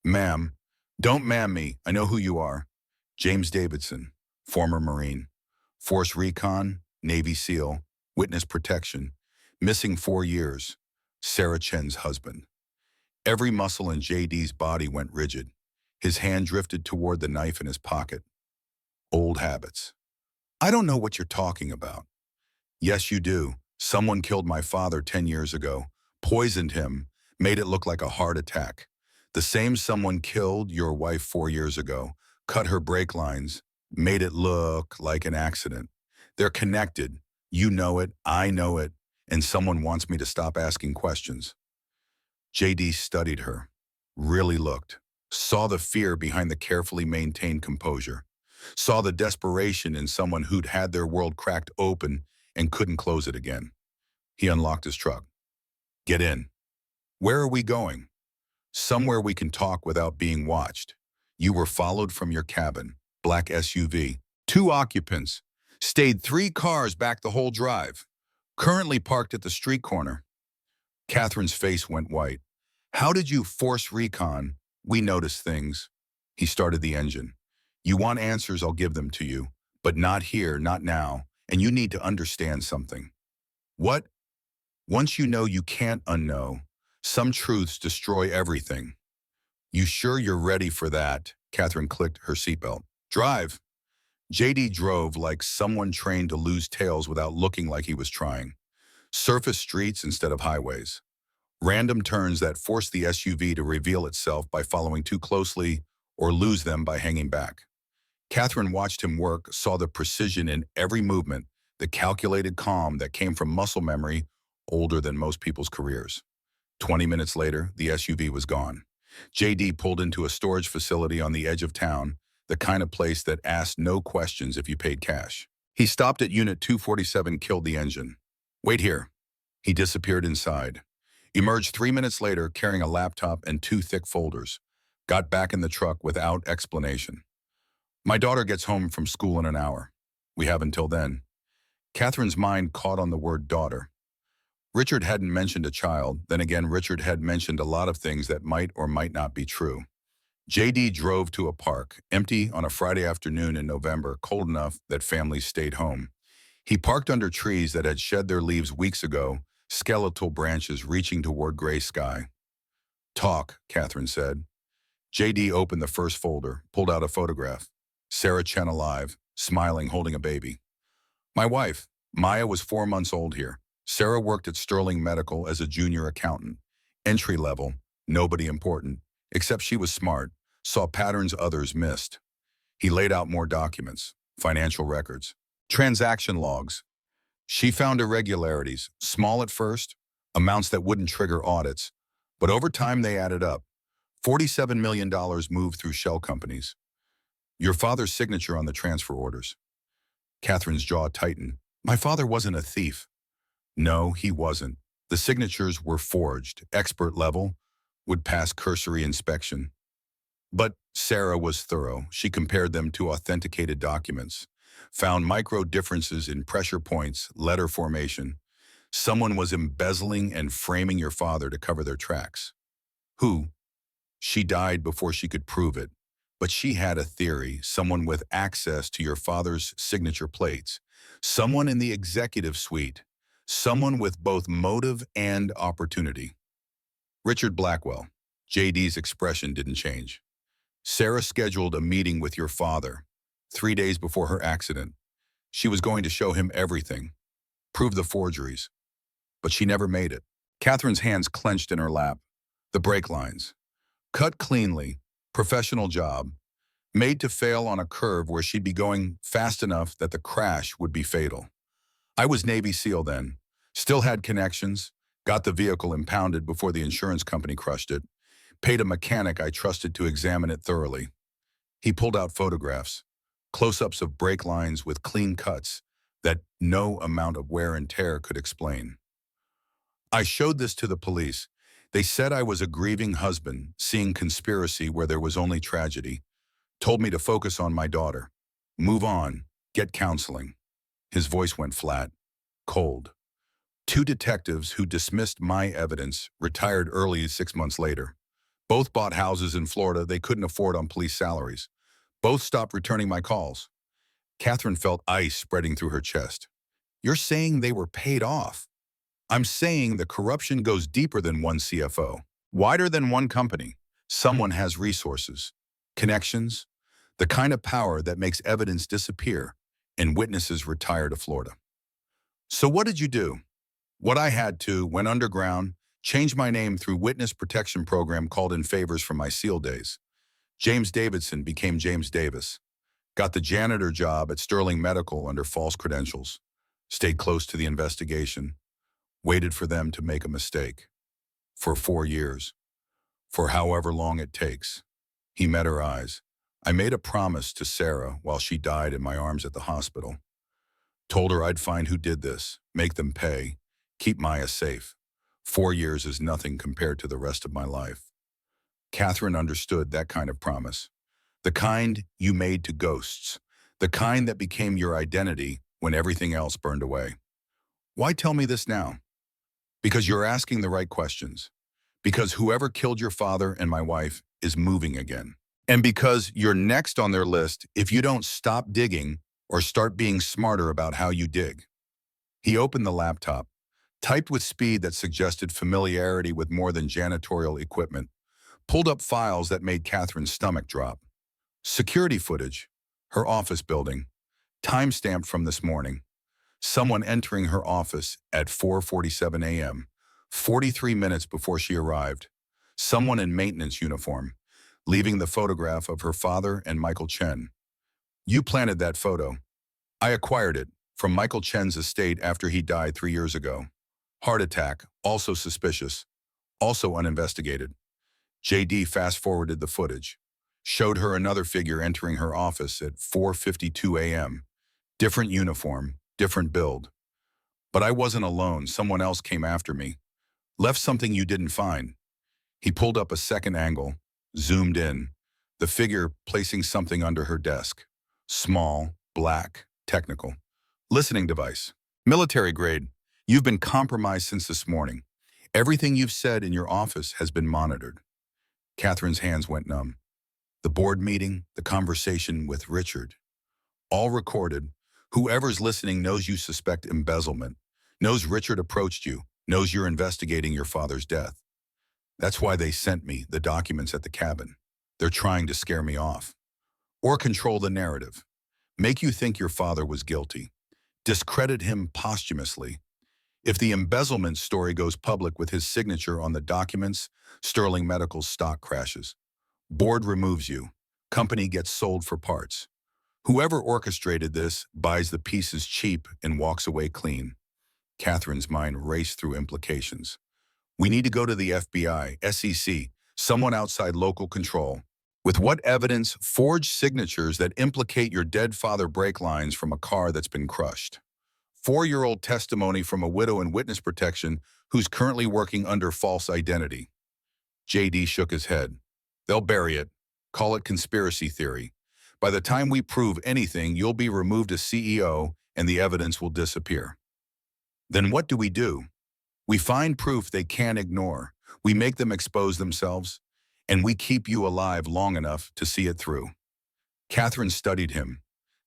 "Ma'am, don't ma'am me, I know who you are." James Davidson, former Marine. Force Recon, Navy SEAL, Witness Protection, missing 4 years. Sarah Chen's husband. Every muscle in JD's body went rigid. His hand drifted toward the knife in his pocket. Old habits. "I don't know what you're talking about." "Yes, you do. Someone killed my father 10 years ago, poisoned him, made it look like a heart attack. The same someone killed your wife 4 years ago, cut her brake lines, made it look like an accident. They're connected. You know it, I know it, and someone wants me to stop asking questions." JD studied her, really looked, saw the fear behind the carefully maintained composure, saw the desperation in someone who'd had their world cracked open and couldn't close it again. He unlocked his truck. "Get in." "Where are we going?" "Somewhere we can talk without being watched. You were followed from your cabin, black SUV, 2 occupants, stayed 3 cars back the whole drive, currently parked at the street corner." Catherine's face went white. "How did you force recon? We notice things." He started the engine. "You want answers, I'll give them to you. But not here, not now. And you need to understand something." "What?" "Once you know, you can't unknow. Some truths destroy everything." "You sure you're ready for that?" Catherine clicked her seatbelt. "Drive." JD drove like someone trained to lose tails without looking like he was trying. Surface streets instead of highways. Random turns that forced the SUV to reveal itself by following too closely or lose them by hanging back. Catherine watched him work, saw the precision in every movement, the calculated calm that came from muscle memory older than most people's careers. 20 minutes later, the SUV was gone. JD pulled into a storage facility on the edge of town, the kind of place that asked no questions if you paid cash. He stopped at Unit 247, killed the engine. "Wait here." He disappeared inside. Emerged 3 minutes later carrying a laptop and 2 thick folders. Got back in the truck without explanation. "My daughter gets home from school in an hour. We have until then." Catherine's mind caught on the word daughter. Richard hadn't mentioned a child, then again Richard had mentioned a lot of things that might or might not be true. JD drove to a park, empty on a Friday afternoon in November, cold enough that families stayed home. He parked under trees that had shed their leaves weeks ago, skeletal branches reaching toward gray sky. "Talk," Catherine said. JD opened the first folder, pulled out a photograph. Sarah Chen alive, smiling, holding a baby. "My wife, Maya, was 4 months old here. Sarah worked at Sterling Medical as a junior accountant. Entry level, nobody important, except she was smart, saw patterns others missed. He laid out more documents, financial records, transaction logs. She found irregularities, small at first, amounts that wouldn't trigger audits, but over time they added up. $47 million moved through shell companies. Your father's signature on the transfer orders. Catherine's jaw tightened. My father wasn't a thief. No, he wasn't. The signatures were forged, expert level, would pass cursory inspection. But Sarah was thorough. She compared them to authenticated documents, found micro differences in pressure points, letter formation. Someone was embezzling and framing your father to cover their tracks. Who? She died before she could prove it. But she had a theory, someone with access to your father's signature plates, someone in the executive suite, someone with both motive and opportunity. Richard Blackwell. JD's expression didn't change. Sarah scheduled a meeting with your father 3 days before her accident. She was going to show him everything, prove the forgeries, but she never made it. Catherine's hands clenched in her lap. The brake lines. Cut cleanly, professional job, made to fail on a curve where she'd be going fast enough that the crash would be fatal. I was Navy SEAL then, still had connections, got the vehicle impounded before the insurance company crushed it, paid a mechanic I trusted to examine it thoroughly. He pulled out photographs, close-ups of brake lines with clean cuts that no amount of wear and tear could explain. I showed this to the police. They said I was a grieving husband, seeing conspiracy where there was only tragedy. Told me to focus on my daughter. Move on, get counseling. His voice went flat, cold. 2 detectives who dismissed my evidence retired early 6 months later. Both bought houses in Florida they couldn't afford on police salaries. Both stopped returning my calls. Catherine felt ice spreading through her chest. You're saying they were paid off? I'm saying the corruption goes deeper than one CFO, wider than one company. Someone has resources, connections, the kind of power that makes evidence disappear and witnesses retire to Florida. So what did you do? What I had to, went underground, changed my name through witness protection program, called in favors from my SEAL days. James Davidson became James Davis. Got the janitor job at Sterling Medical under false credentials. Stayed close to the investigation. Waited for them to make a mistake. For 4 years. For however long it takes. He met her eyes. I made a promise to Sarah while she died in my arms at the hospital. Told her I'd find who did this, make them pay, keep Maya safe. 4 years is nothing compared to the rest of my life. Catherine understood that kind of promise. The kind you made to ghosts. The kind that became your identity when everything else burned away. Why tell me this now? Because you're asking the right questions. Because whoever killed your father and my wife is moving again. And because you're next on their list if you don't stop digging or start being smarter about how you dig. He opened the laptop, typed with speed that suggested familiarity with more than janitorial equipment, pulled up files that made Catherine's stomach drop. Security footage, her office building, time-stamped from this morning. Someone entering her office at 4:47 a.m., 43 minutes before she arrived. Someone in maintenance uniform, leaving the photograph of her father and Michael Chen. You planted that photo. I acquired it from Michael Chen's estate after he died 3 years ago. Heart attack, also suspicious, also uninvestigated. JD fast-forwarded the footage. Showed her another figure entering her office at 4:52 a.m. Different uniform, different build. But I wasn't alone. Someone else came after me. Left something you didn't find. He pulled up a second angle, zoomed in. The figure placing something under her desk. Small, black, technical. Listening device. Military grade. You've been compromised since this morning. Everything you've said in your office has been monitored. Catherine's hands went numb. The board meeting, the conversation with Richard. All recorded. Whoever's listening knows you suspect embezzlement, knows Richard approached you, knows you're investigating your father's death. That's why they sent me the documents at the cabin. They're trying to scare me off. Or control the narrative. Make you think your father was guilty. Discredit him posthumously. If the embezzlement story goes public with his signature on the documents, Sterling Medical's stock crashes. Board removes you. Company gets sold for parts. Whoever orchestrated this buys the pieces cheap and walks away clean. Catherine's mind raced through implications. We need to go to the FBI, SEC, someone outside local control. With what evidence? Forged signatures that implicate your dead father, brake lines from a car that's been crushed. 4-year-old testimony from a widow in witness protection who's currently working under false identity. JD shook his head. They'll bury it. Call it conspiracy theory. By the time we prove anything, you'll be removed as CEO and the evidence will disappear. Then what do? We find proof they can't ignore. We make them expose themselves, and we keep you alive long enough to see it through. Catherine studied him.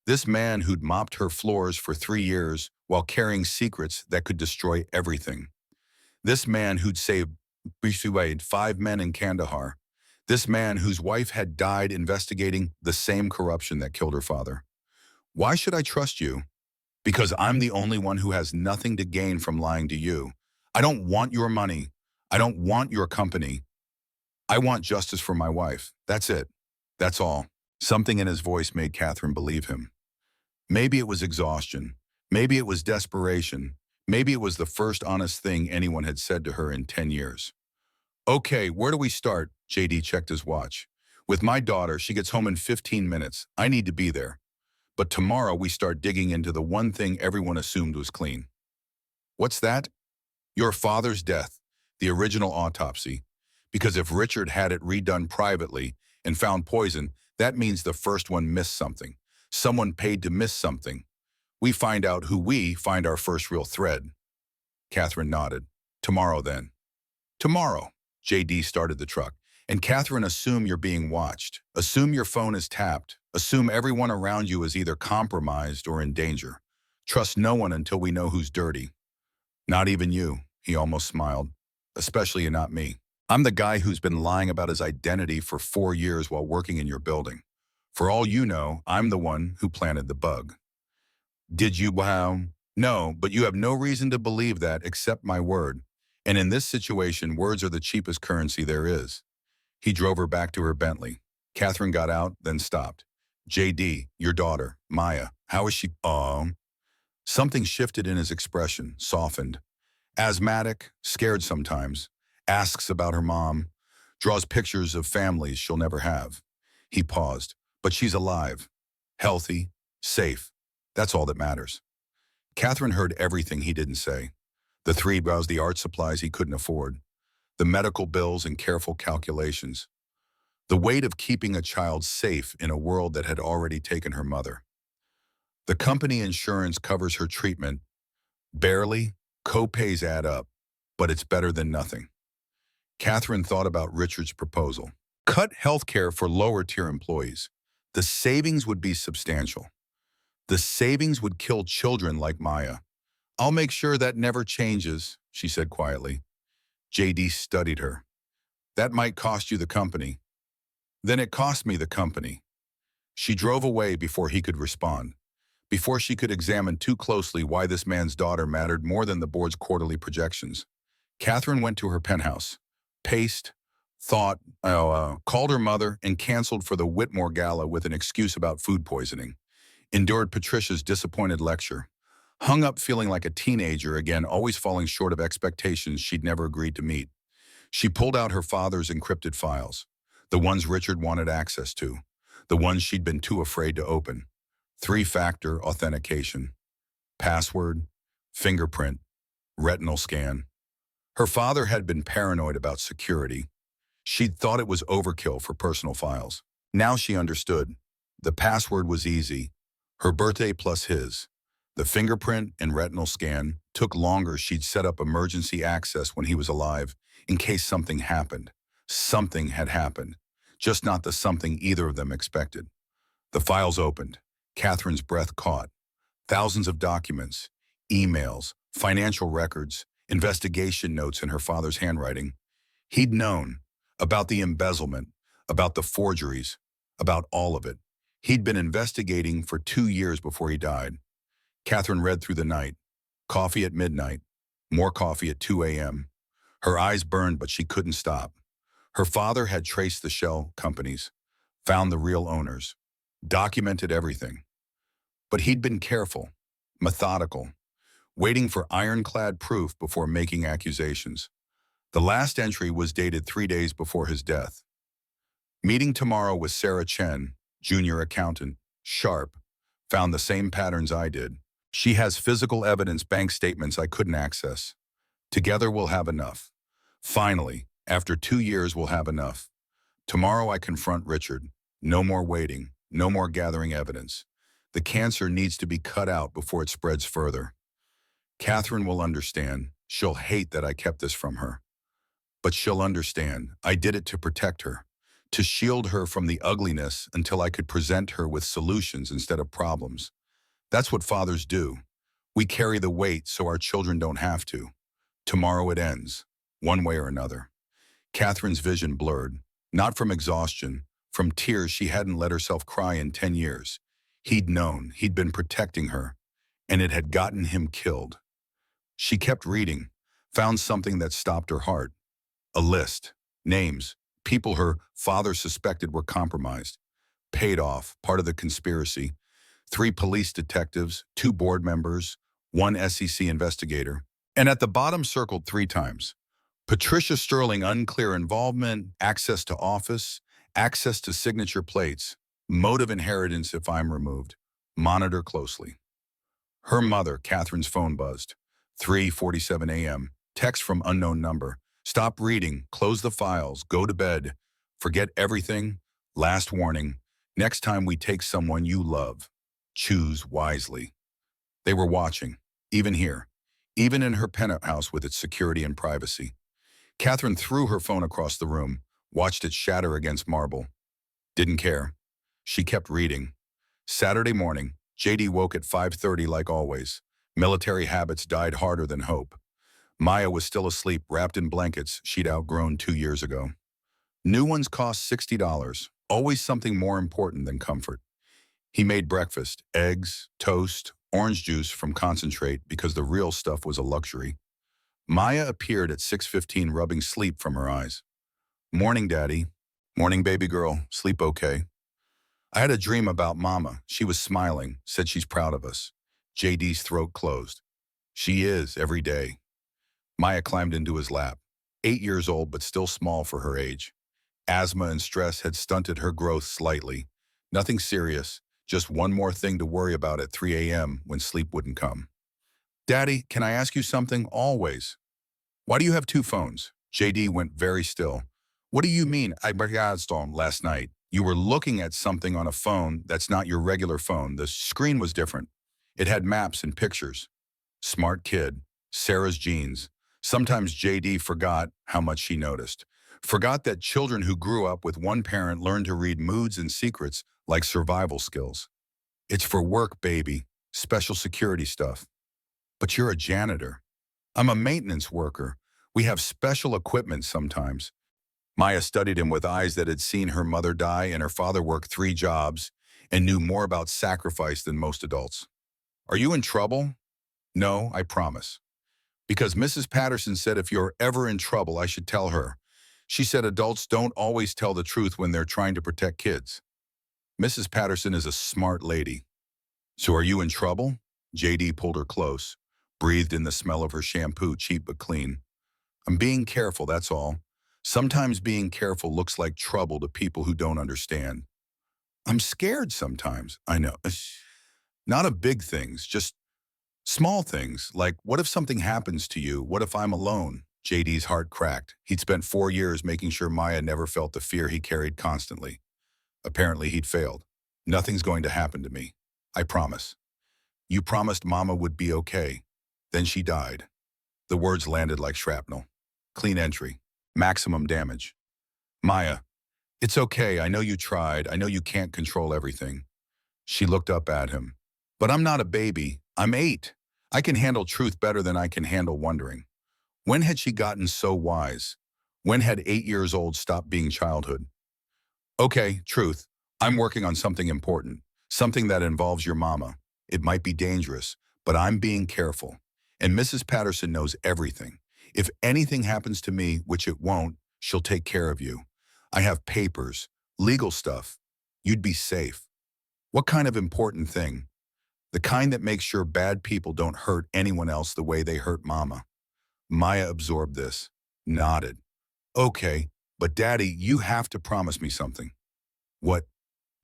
This man who'd mopped her floors for 3 years while carrying secrets that could destroy everything. This man who'd saved 5 men in Kandahar. This man whose wife had died investigating the same corruption that killed her father. Why should I trust you? Because I'm the only one who has nothing to gain from lying to you. I don't want your money. I don't want your company. I want justice for my wife. That's it. That's all. Something in his voice made Catherine believe him. Maybe it was exhaustion. Maybe it was desperation. Maybe it was the first honest thing anyone had said to her in 10 years. Okay, where do we start? JD checked his watch. With my daughter, she gets home in 15 minutes. I need to be there. But tomorrow we start digging into the one thing everyone assumed was clean. What's that? Your father's death, the original autopsy. Because if Richard had it redone privately and found poison, that means the first one missed something. Someone paid to miss something. We find out who we find our first real thread. Catherine nodded. Tomorrow then. Tomorrow. JD started the truck. And Catherine, assume you're being watched. Assume your phone is tapped. Assume everyone around you is either compromised or in danger. Trust no one until we know who's dirty. Not even you, he almost smiled. Especially not me. I'm the guy who's been lying about his identity for 4 years while working in your building. For all you know, I'm the one who planted the bug. Did you? Wow. No, but you have no reason to believe that except my word. And in this situation, words are the cheapest currency there is. He drove her back to her Bentley. Catherine got out, then stopped. JD, your daughter, Maya, how is she? Something shifted in his expression, softened. Asthmatic, scared sometimes, asks about her mom, draws pictures of families she'll never have. He paused. But she's alive, healthy, safe. That's all that matters. Catherine heard everything he didn't say. The 3 browsed the art supplies he couldn't afford, the medical bills and careful calculations, the weight of keeping a child safe in a world that had already taken her mother. The company insurance covers her treatment. Barely, co-pays add up, but it's better than nothing. Catherine thought about Richard's proposal. Cut health care for lower-tier employees. The savings would be substantial. The savings would kill children like Maya. I'll make sure that never changes, she said quietly. JD studied her. That might cost you the company. Then it cost me the company. She drove away before he could respond, before she could examine too closely why this man's daughter mattered more than the board's quarterly projections. Catherine went to her penthouse, paced, thought, called her mother, and canceled for the Whitmore Gala with an excuse about food poisoning. Endured Patricia's disappointed lecture. Hung up feeling like a teenager again, always falling short of expectations she'd never agreed to meet. She pulled out her father's encrypted files, the ones Richard wanted access to, the ones she'd been too afraid to open. 3-factor authentication. Password, fingerprint, retinal scan. Her father had been paranoid about security. She'd thought it was overkill for personal files. Now she understood. The password was easy. Her birthday plus his. The fingerprint and retinal scan took longer. She'd set up emergency access when he was alive in case something happened. Something had happened, just not the something either of them expected. The files opened. Catherine's breath caught. Thousands of documents, emails, financial records, investigation notes in her father's handwriting. He'd known about the embezzlement, about the forgeries, about all of it. He'd been investigating for 2 years before he died. Catherine read through the night. Coffee at midnight. More coffee at 2 a.m. Her eyes burned, but she couldn't stop. Her father had traced the shell companies, found the real owners, documented everything. But he'd been careful, methodical, waiting for ironclad proof before making accusations. The last entry was dated 3 days before his death. Meeting tomorrow with Sarah Chen, junior accountant, sharp, found the same patterns I did. She has physical evidence, bank statements I couldn't access. Together we'll have enough. Finally, after 2 years we'll have enough. Tomorrow I confront Richard. No more waiting, no more gathering evidence. The cancer needs to be cut out before it spreads further. Catherine will understand. She'll hate that I kept this from her. But she'll understand. I did it to protect her, to shield her from the ugliness until I could present her with solutions instead of problems. That's what fathers do. We carry the weight so our children don't have to. Tomorrow it ends, one way or another. Catherine's vision blurred, not from exhaustion, from tears she hadn't let herself cry in 10 years. He'd known, he'd been protecting her, and it had gotten him killed. She kept reading, found something that stopped her heart. A list, names, people her father suspected were compromised, paid off, part of the conspiracy. 3 police detectives, 2 board members, 1 SEC investigator. And at the bottom circled 3 times. Patricia Sterling, unclear involvement, access to office, access to signature plates, mode of inheritance if I'm removed. Monitor closely. Her mother, Catherine's phone buzzed. 3:47 a.m. Text from unknown number. Stop reading, close the files, go to bed. Forget everything. Last warning. Next time we take someone you love, choose wisely. They were watching, even here, even in her penthouse with its security and privacy. Catherine threw her phone across the room, watched it shatter against marble. Didn't care. She kept reading. Saturday morning, JD woke at 5:30 like always. Military habits died harder than hope. Maya was still asleep, wrapped in blankets she'd outgrown 2 years ago. New ones cost $60, always something more important than comfort. He made breakfast, eggs, toast, orange juice from concentrate because the real stuff was a luxury. Maya appeared at 6:15, rubbing sleep from her eyes. Morning, Daddy. Morning, baby girl. Sleep okay? I had a dream about Mama. She was smiling, said she's proud of us. JD's throat closed. She is, every day. Maya climbed into his lap. 8 years old, but still small for her age. Asthma and stress had stunted her growth slightly. Nothing serious, just one more thing to worry about at 3 a.m. when sleep wouldn't come. Daddy, can I ask you something? Always. Why do you have 2 phones? JD went very still. What do you mean? I broadcast on last night. You were looking at something on a phone that's not your regular phone. The screen was different. It had maps and pictures. Smart kid. Sarah's genes. Sometimes JD forgot how much she noticed. Forgot that children who grew up with one parent learn to read moods and secrets like survival skills. It's for work, baby. Special security stuff. But you're a janitor. I'm a maintenance worker. We have special equipment sometimes. Maya studied him with eyes that had seen her mother die and her father work 3 jobs and knew more about sacrifice than most adults. Are you in trouble? No, I promise. Because Mrs. Patterson said if you're ever in trouble, I should tell her. She said adults don't always tell the truth when they're trying to protect kids. Mrs. Patterson is a smart lady. So are you in trouble? JD pulled her close, breathed in the smell of her shampoo, cheap but clean. I'm being careful, that's all. Sometimes being careful looks like trouble to people who don't understand. I'm scared sometimes, I know. Not of big things, just small things, like what if something happens to you? What if I'm alone? JD's heart cracked. He'd spent 4 years making sure Maya never felt the fear he carried constantly. Apparently he'd failed. Nothing's going to happen to me. I promise. You promised Mama would be okay. Then she died. The words landed like shrapnel. Clean entry. Maximum damage. Maya, it's okay. I know you tried. I know you can't control everything. She looked up at him. But I'm not a baby. I'm 8. I can handle truth better than I can handle wondering. When had she gotten so wise? When had 8 years old stopped being childhood? Okay, truth. I'm working on something important. Something that involves your mama. It might be dangerous, but I'm being careful. And Mrs. Patterson knows everything. If anything happens to me, which it won't, she'll take care of you. I have papers, legal stuff. You'd be safe. What kind of important thing? The kind that makes sure bad people don't hurt anyone else the way they hurt Mama. Maya absorbed this, nodded. Okay, but Daddy, you have to promise me something. What?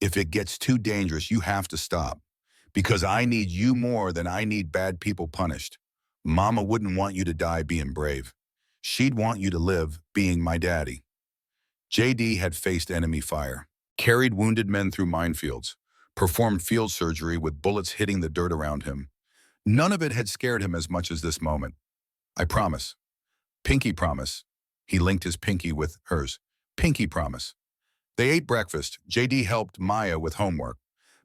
If it gets too dangerous, you have to stop. Because I need you more than I need bad people punished. Mama wouldn't want you to die being brave. She'd want you to live being my daddy. JD had faced enemy fire, carried wounded men through minefields, performed field surgery with bullets hitting the dirt around him. None of it had scared him as much as this moment. I promise. Pinky promise. He linked his pinky with hers. Pinky promise. They ate breakfast. JD helped Maya with homework.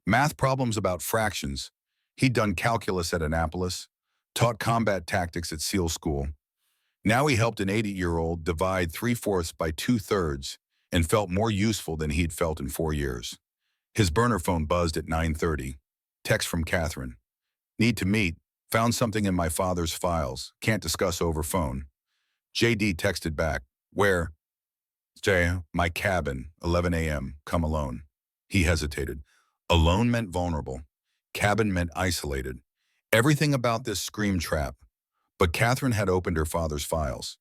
Math problems about fractions. He'd done calculus at Annapolis, taught combat tactics at SEAL School. Now he helped an 80-year-old divide 3/4 by 2/3 and felt more useful than he'd felt in 4 years. His burner phone buzzed at 9:30. Text from Catherine. Need to meet. Found something in my father's files. Can't discuss over phone. JD texted back. Where? Jay, my cabin, 11 a.m. Come alone. He hesitated. Alone meant vulnerable. Cabin meant isolated. Everything about this screamed trap. But Catherine had opened her father's files.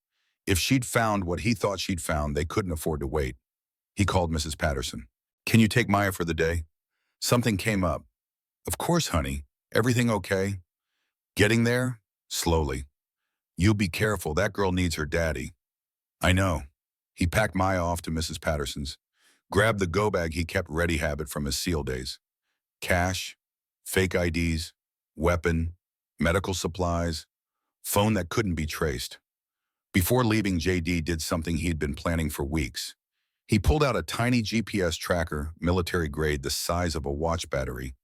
If she'd found what he thought she'd found, they couldn't afford to wait. He called Mrs. Patterson. Can you take Maya for the day? Something came up. Of course, honey. Everything okay? Getting there? Slowly. You be careful. That girl needs her daddy. I know. He packed Maya off to Mrs. Patterson's, grabbed the go bag he kept ready habit from his SEAL days. Cash, fake IDs, weapon, medical supplies, phone that couldn't be traced. Before leaving, JD did something he'd been planning for weeks. He pulled out a tiny GPS tracker, military grade, the size of a watch battery.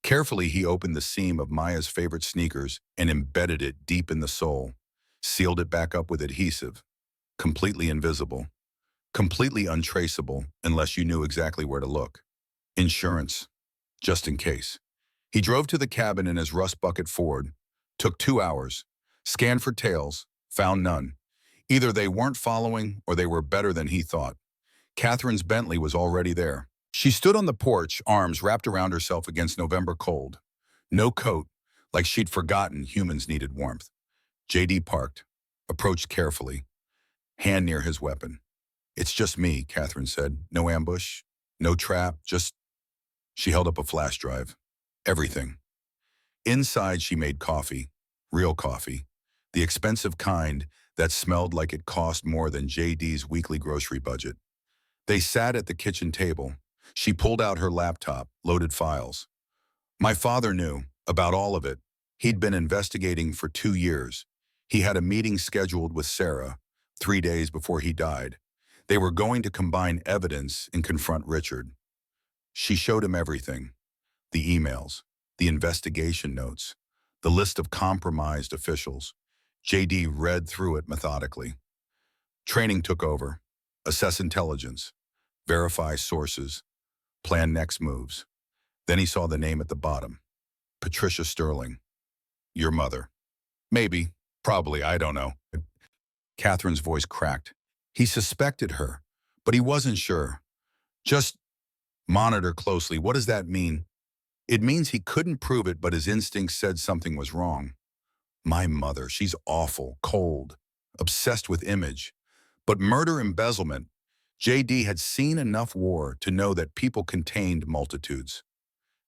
Carefully, he opened the seam of Maya's favorite sneakers and embedded it deep in the sole, sealed it back up with adhesive. Completely invisible. Completely untraceable unless you knew exactly where to look. Insurance, just in case. He drove to the cabin in his rust bucket Ford. Took 2 hours. Scanned for tails. Found none. Either they weren't following or they were better than he thought. Catherine's Bentley was already there. She stood on the porch, arms wrapped around herself against November cold. No coat, like she'd forgotten humans needed warmth. JD parked, approached carefully, hand near his weapon. It's just me, Catherine said. No ambush, no trap, just... She held up a flash drive. Everything. Inside, she made coffee. Real coffee. The expensive kind that smelled like it cost more than JD's weekly grocery budget. They sat at the kitchen table. She pulled out her laptop, loaded files. My father knew about all of it. He'd been investigating for 2 years. He had a meeting scheduled with Sarah 3 days before he died. They were going to combine evidence and confront Richard. She showed him everything. The emails, the investigation notes, the list of compromised officials. JD read through it methodically. Training took over. Assess intelligence. Verify sources. Plan next moves. Then he saw the name at the bottom. Patricia Sterling. Your mother. Maybe. Probably. I don't know. Catherine's voice cracked. He suspected her, but he wasn't sure. Just monitor closely. What does that mean? It means he couldn't prove it, but his instincts said something was wrong. My mother, she's awful, cold, obsessed with image. But murder, embezzlement, JD had seen enough war to know that people contained multitudes.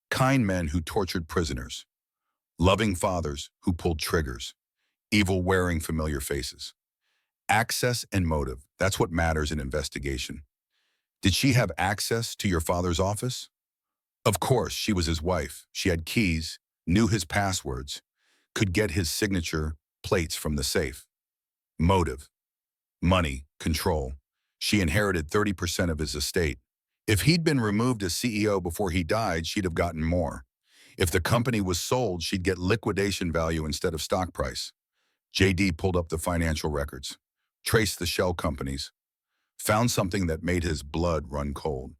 Kind men who tortured prisoners. Loving fathers who pulled triggers. Evil wearing familiar faces. Access and motive, that's what matters in investigation. Did she have access to your father's office? Of course, she was his wife. She had keys, knew his passwords, could get his signature plates from the safe. Motive, money, control. She inherited 30% of his estate. If he'd been removed as CEO before he died, she'd have gotten more. If the company was sold, she'd get liquidation value instead of stock price. JD pulled up the financial records, traced the shell companies, found something that made his blood run cold.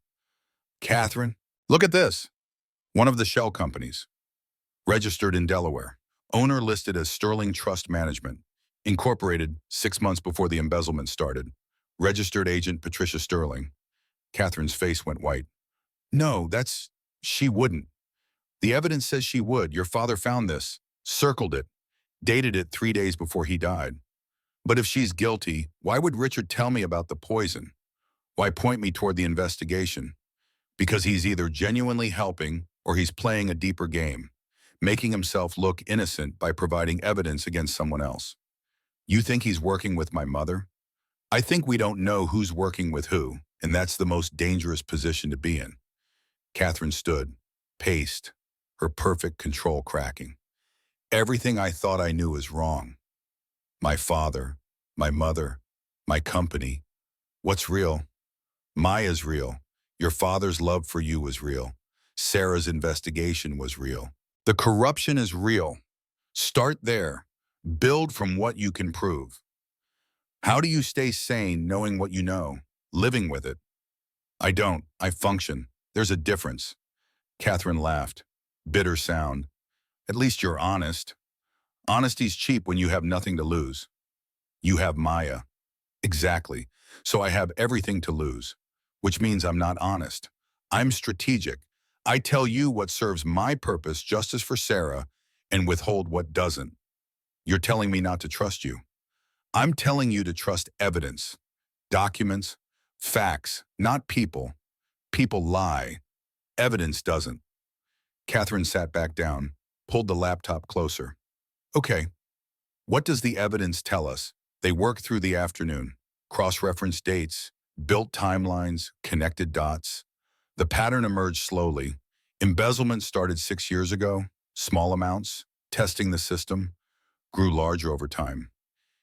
Catherine, look at this. One of the shell companies, registered in Delaware. Owner listed as Sterling Trust Management. Incorporated 6 months before the embezzlement started. Registered agent Patricia Sterling. Catherine's face went white. No, she wouldn't. The evidence says she would. Your father found this, circled it, dated it 3 days before he died. But if she's guilty, why would Richard tell me about the poison? Why point me toward the investigation? Because he's either genuinely helping or he's playing a deeper game, making himself look innocent by providing evidence against someone else. You think he's working with my mother? I think we don't know who's working with who, and that's the most dangerous position to be in. Catherine stood, paced, her perfect control cracking. Everything I thought I knew was wrong. My father, my mother, my company. What's real? Maya's real. Your father's love for you was real. Sarah's investigation was real. The corruption is real. Start there. Build from what you can prove. How do you stay sane knowing what you know, living with it? I don't. I function. There's a difference. Catherine laughed. Bitter sound. At least you're honest. Honesty's cheap when you have nothing to lose. You have Maya. Exactly. So I have everything to lose, which means I'm not honest. I'm strategic. I tell you what serves my purpose, justice for Sarah, and withhold what doesn't. You're telling me not to trust you. I'm telling you to trust evidence, documents, facts, not people. People lie. Evidence doesn't. Catherine sat back down, pulled the laptop closer. Okay, what does the evidence tell us? They worked through the afternoon, cross-referenced dates, built timelines, connected dots. The pattern emerged slowly. Embezzlement started 6 years ago, small amounts, testing the system, grew larger over time.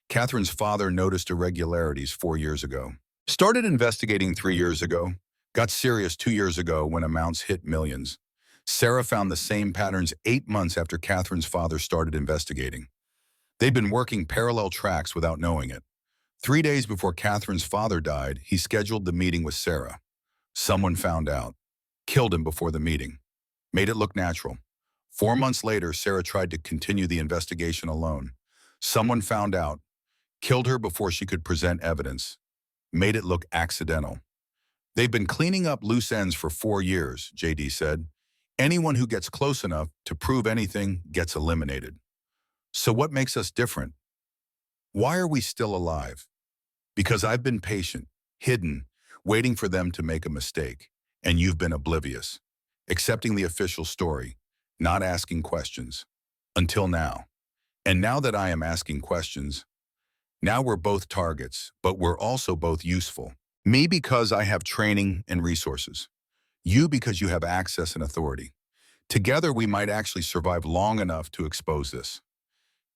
Catherine's father noticed irregularities 4 years ago. Started investigating 3 years ago, got serious 2 years ago when amounts hit millions. Sarah found the same patterns 8 months after Catherine's father started investigating. They'd been working parallel tracks without knowing it. 3 days before Catherine's father died, he scheduled the meeting with Sarah. Someone found out, killed him before the meeting, made it look natural. 4 months later, Sarah tried to continue the investigation alone. Someone found out, killed her before she could present evidence, made it look accidental. They've been cleaning up loose ends for 4 years, JD said. Anyone who gets close enough to prove anything gets eliminated. So what makes us different? Why are we still alive? Because I've been patient, hidden, waiting for them to make a mistake, and you've been oblivious, accepting the official story, not asking questions. Until now. And now that I am asking questions, now we're both targets, but we're also both useful. Me because I have training and resources. You because you have access and authority. Together we might actually survive long enough to expose this.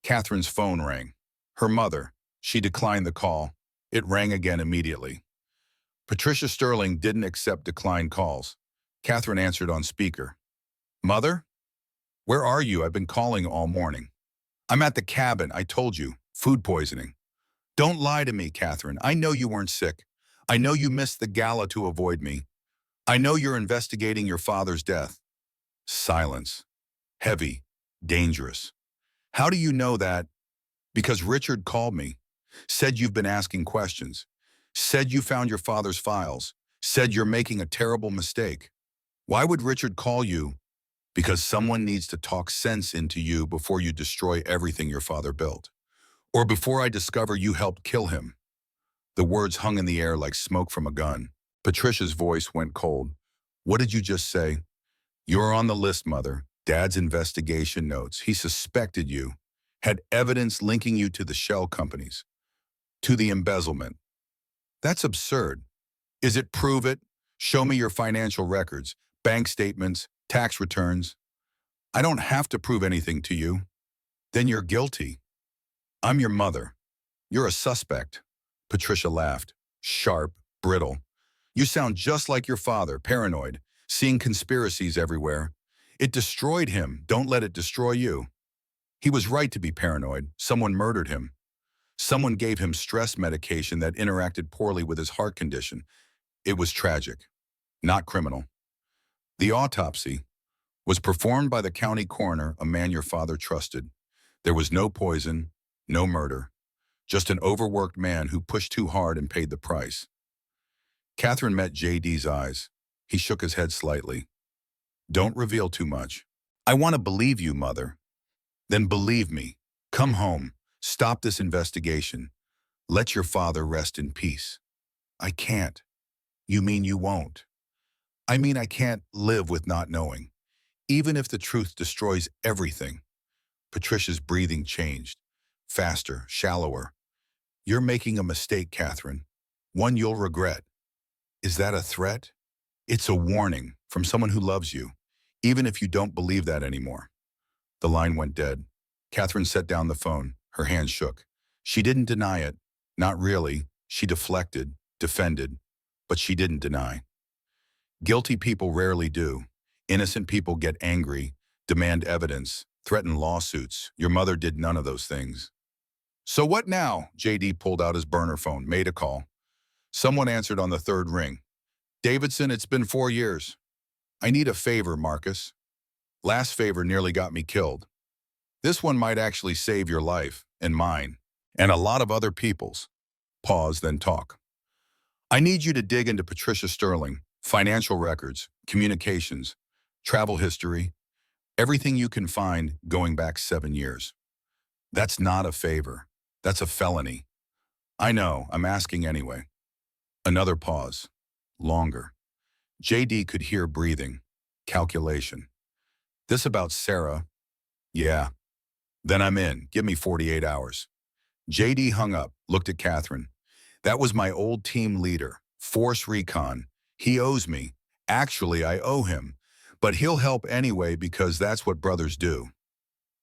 Catherine's phone rang. Her mother. She declined the call. It rang again immediately. Patricia Sterling didn't accept declined calls. Catherine answered on speaker. Mother? Where are you? I've been calling all morning. I'm at the cabin, I told you. Food poisoning. Don't lie to me, Catherine. I know you weren't sick. I know you missed the gala to avoid me. I know you're investigating your father's death. Silence. Heavy. Dangerous. How do you know that? Because Richard called me. Said you've been asking questions. Said you found your father's files. Said you're making a terrible mistake. Why would Richard call you? Because someone needs to talk sense into you before you destroy everything your father built. Or before I discover you helped kill him. The words hung in the air like smoke from a gun. Patricia's voice went cold. What did you just say? You're on the list, Mother. Dad's investigation notes. He suspected you. Had evidence linking you to the shell companies. To the embezzlement. That's absurd. Is it prove it? Show me your financial records, bank statements, tax returns. I don't have to prove anything to you. Then you're guilty. I'm your mother. You're a suspect. Patricia laughed. Sharp, brittle. You sound just like your father, paranoid, seeing conspiracies everywhere. It destroyed him. Don't let it destroy you. He was right to be paranoid. Someone murdered him. Someone gave him stress medication that interacted poorly with his heart condition. It was tragic, not criminal. The autopsy was performed by the county coroner, a man your father trusted. There was no poison, no murder, just an overworked man who pushed too hard and paid the price. Catherine met JD's eyes. He shook his head slightly. Don't reveal too much. I want to believe you, Mother. Then believe me. Come home. Stop this investigation. Let your father rest in peace. I can't. You mean you won't? I mean I can't live with not knowing. Even if the truth destroys everything. Patricia's breathing changed. Faster, shallower. You're making a mistake, Catherine. One you'll regret. Is that a threat? It's a warning from someone who loves you, even if you don't believe that anymore. The line went dead. Catherine set down the phone. Her hand shook. She didn't deny it. Not really. She deflected, defended, but she didn't deny. Guilty people rarely do. Innocent people get angry, demand evidence, threaten lawsuits. Your mother did none of those things. So what now? JD pulled out his burner phone, made a call. Someone answered on the third ring. Davidson, it's been 4 years. I need a favor, Marcus. Last favor nearly got me killed. This one might actually save your life, and mine, and a lot of other people's. Pause, then talk. I need you to dig into Patricia Sterling, financial records, communications, travel history, everything you can find going back 7 years. That's not a favor. That's a felony. I know, I'm asking anyway. Another pause. Longer. JD could hear breathing. Calculation. This about Sarah? Yeah. Then I'm in. Give me 48 hours. JD hung up, looked at Catherine. That was my old team leader, Force Recon. He owes me. Actually, I owe him. But he'll help anyway because that's what brothers do.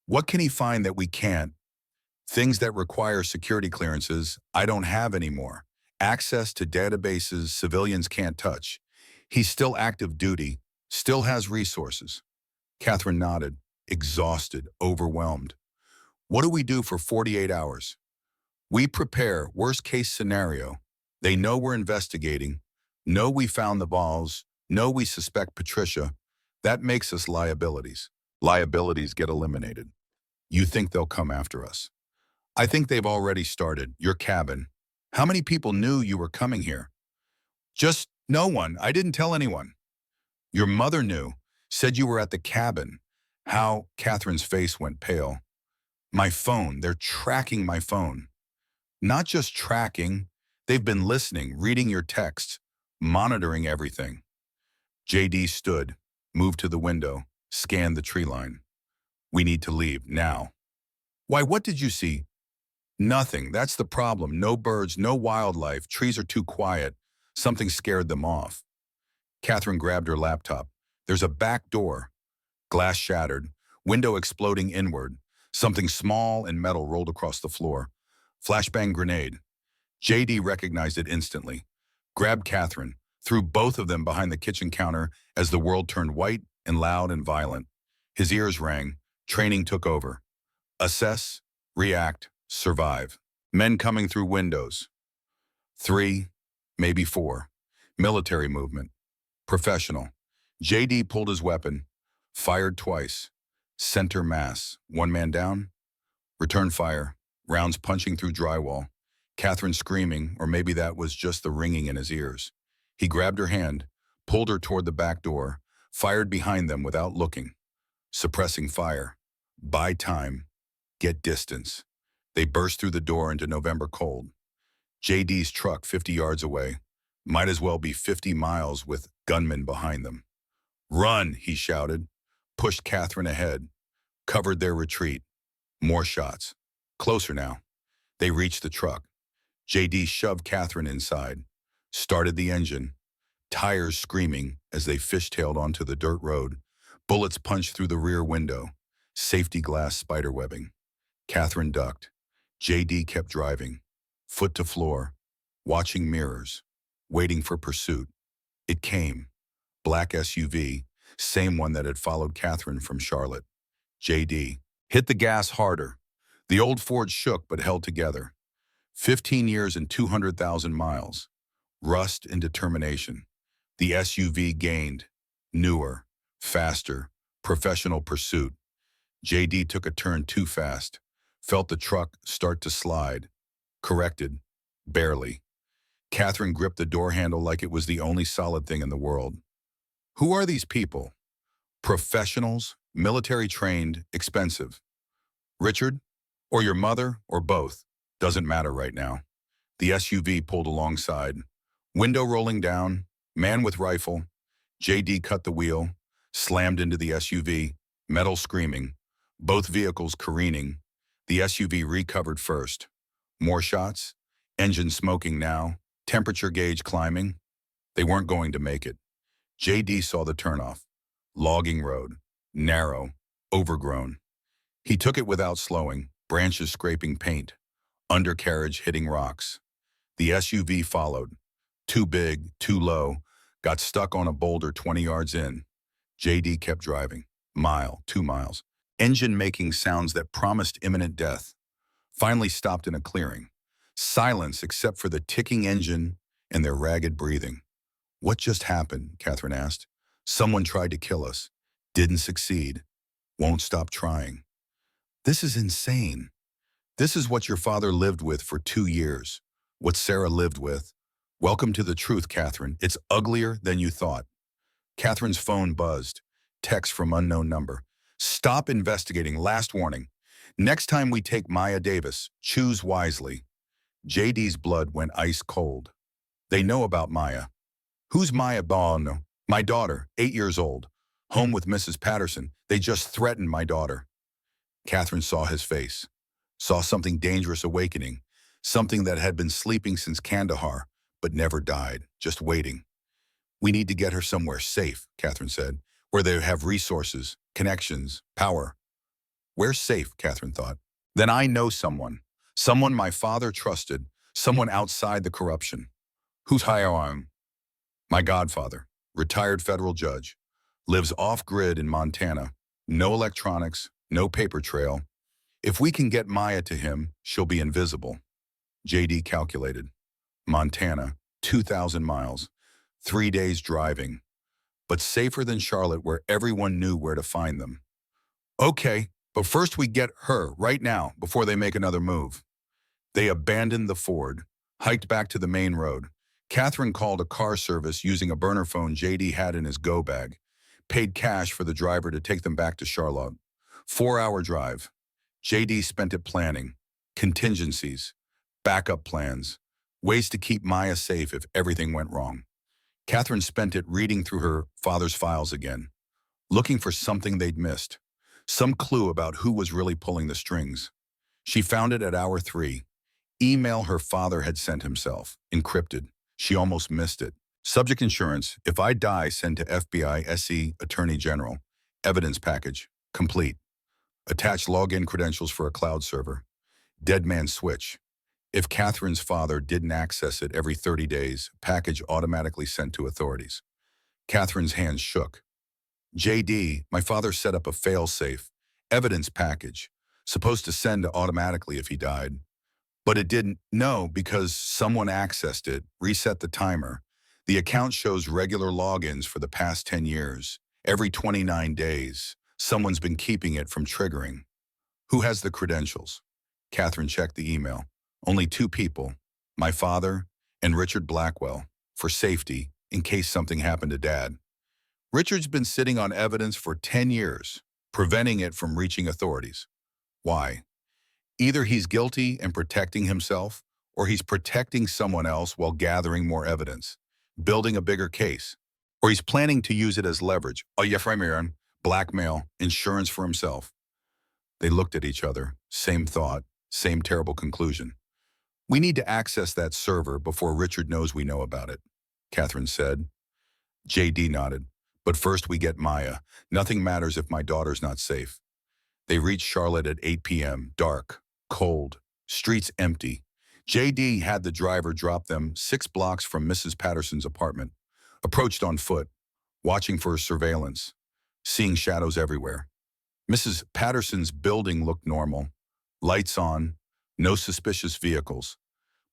What can he find that we can't? Things that require security clearances I don't have anymore. Access to databases civilians can't touch. He's still active duty, still has resources. Catherine nodded, exhausted, overwhelmed. What do we do for 48 hours? We prepare, worst case scenario. They know we're investigating, know we found the balls, know we suspect Patricia. That makes us liabilities. Liabilities get eliminated. You think they'll come after us? I think they've already started. Your cabin. How many people knew you were coming here? Just no one. I didn't tell anyone. Your mother knew, said you were at the cabin. How? Catherine's face went pale. My phone. They're tracking my phone. Not just tracking. They've been listening, reading your texts, monitoring everything. JD stood, moved to the window, scanned the tree line. We need to leave now. Why, what did you see? Nothing. That's the problem. No birds, no wildlife. Trees are too quiet. Something scared them off. Catherine grabbed her laptop. There's a back door. Glass shattered, window exploding inward. Something small and metal rolled across the floor. Flashbang grenade. JD recognized it instantly. Grabbed Catherine, threw both of them behind the kitchen counter as the world turned white and loud and violent. His ears rang. Training took over. Assess, react, survive. Men coming through windows. 3, maybe 4. Military movement. Professional. JD pulled his weapon. Fired twice. Center mass. One man down. Return fire. Rounds punching through drywall. Catherine screaming, or maybe that was just the ringing in his ears. He grabbed her hand, pulled her toward the back door, fired behind them without looking. Suppressing fire. Buy time. Get distance. They burst through the door into November cold. JD's truck 50 yards away. Might as well be 50 miles with gunmen behind them. Run, he shouted. Pushed Catherine ahead. Covered their retreat. More shots. Closer now. They reached the truck. JD shoved Catherine inside. Started the engine. Tires screaming as they fishtailed onto the dirt road. Bullets punched through the rear window. Safety glass spiderwebbing. Catherine ducked. JD kept driving. Foot to floor. Watching mirrors. Waiting for pursuit. It came. Black SUV. Same one that had followed Catherine from Charlotte. JD. Hit the gas harder. The old Ford shook but held together. 15 years and 200,000 miles. Rust and determination. The SUV gained. Newer. Faster. Professional pursuit. JD took a turn too fast. felt the truck start to slide. Corrected. Barely. Catherine gripped the door handle like it was the only solid thing in the world. Who are these people? Professionals, military trained, expensive. Richard? Or your mother? Or both? Doesn't matter right now. The SUV pulled alongside. Window rolling down, man with rifle. JD cut the wheel, slammed into the SUV, metal screaming. Both vehicles careening. The SUV recovered first. More shots. Engine smoking now. Temperature gauge climbing. They weren't going to make it. JD saw the turnoff. Logging road. Narrow. Overgrown. He took it without slowing, branches scraping paint. Undercarriage hitting rocks. The SUV followed. Too big, too low. Got stuck on a boulder 20 yards in. JD kept driving. Mile, 2 miles. Engine making sounds that promised imminent death. Finally stopped in a clearing. Silence except for the ticking engine and their ragged breathing. What just happened? Catherine asked. Someone tried to kill us. Didn't succeed. Won't stop trying. This is insane. This is what your father lived with for 2 years. What Sarah lived with. Welcome to the truth, Catherine. It's uglier than you thought. Catherine's phone buzzed. Text from unknown number. Stop investigating. Last warning. Next time we take Maya Davis, choose wisely. JD's blood went ice cold. They know about Maya. Who's Maya Bono? My daughter, 8 years old. Home with Mrs. Patterson. They just threatened my daughter. Catherine saw his face. Saw something dangerous awakening. Something that had been sleeping since Kandahar, but never died, just waiting. We need to get her somewhere safe, Catherine said, where they have resources, connections, power. Where's safe, Catherine thought. Then I know someone. Someone my father trusted. Someone outside the corruption. Who's hiring? My godfather, retired federal judge. Lives off-grid in Montana. No electronics, no paper trail. If we can get Maya to him, she'll be invisible. JD calculated. Montana, 2,000 miles, 3 days driving. But safer than Charlotte where everyone knew where to find them. Okay, but first we get her right now before they make another move. They abandoned the Ford, hiked back to the main road. Catherine called a car service using a burner phone JD had in his go bag. Paid cash for the driver to take them back to Charlotte. 4-hour drive. JD spent it planning. Contingencies. Backup plans. Ways to keep Maya safe if everything went wrong. Catherine spent it reading through her father's files again. Looking for something they'd missed. Some clue about who was really pulling the strings. She found it at hour 3. Email her father had sent himself. Encrypted. She almost missed it. Subject insurance. If I die, send to FBI, SE, Attorney General. Evidence package. Complete. Attach login credentials for a cloud server. Dead man switch. If Catherine's father didn't access it every 30 days, package automatically sent to authorities. Catherine's hands shook. JD, my father set up a fail-safe. Evidence package. Supposed to send automatically if he died. But it didn't. No, because someone accessed it, reset the timer. The account shows regular logins for the past 10 years. Every 29 days, someone's been keeping it from triggering. Who has the credentials? Catherine checked the email. Only 2 people, my father and Richard Blackwell, for safety, in case something happened to Dad. Richard's been sitting on evidence for 10 years, preventing it from reaching authorities. Why? Either he's guilty and protecting himself, or he's protecting someone else while gathering more evidence, building a bigger case, or he's planning to use it as leverage, blackmail, insurance for himself. They looked at each other, same thought, same terrible conclusion. We need to access that server before Richard knows we know about it, Catherine said. JD nodded. But first we get Maya. Nothing matters if my daughter's not safe. They reached Charlotte at 8 p.m., dark, cold, streets empty. JD had the driver drop them 6 blocks from Mrs. Patterson's apartment. Approached on foot, watching for surveillance, seeing shadows everywhere. Mrs. Patterson's building looked normal. Lights on, no suspicious vehicles.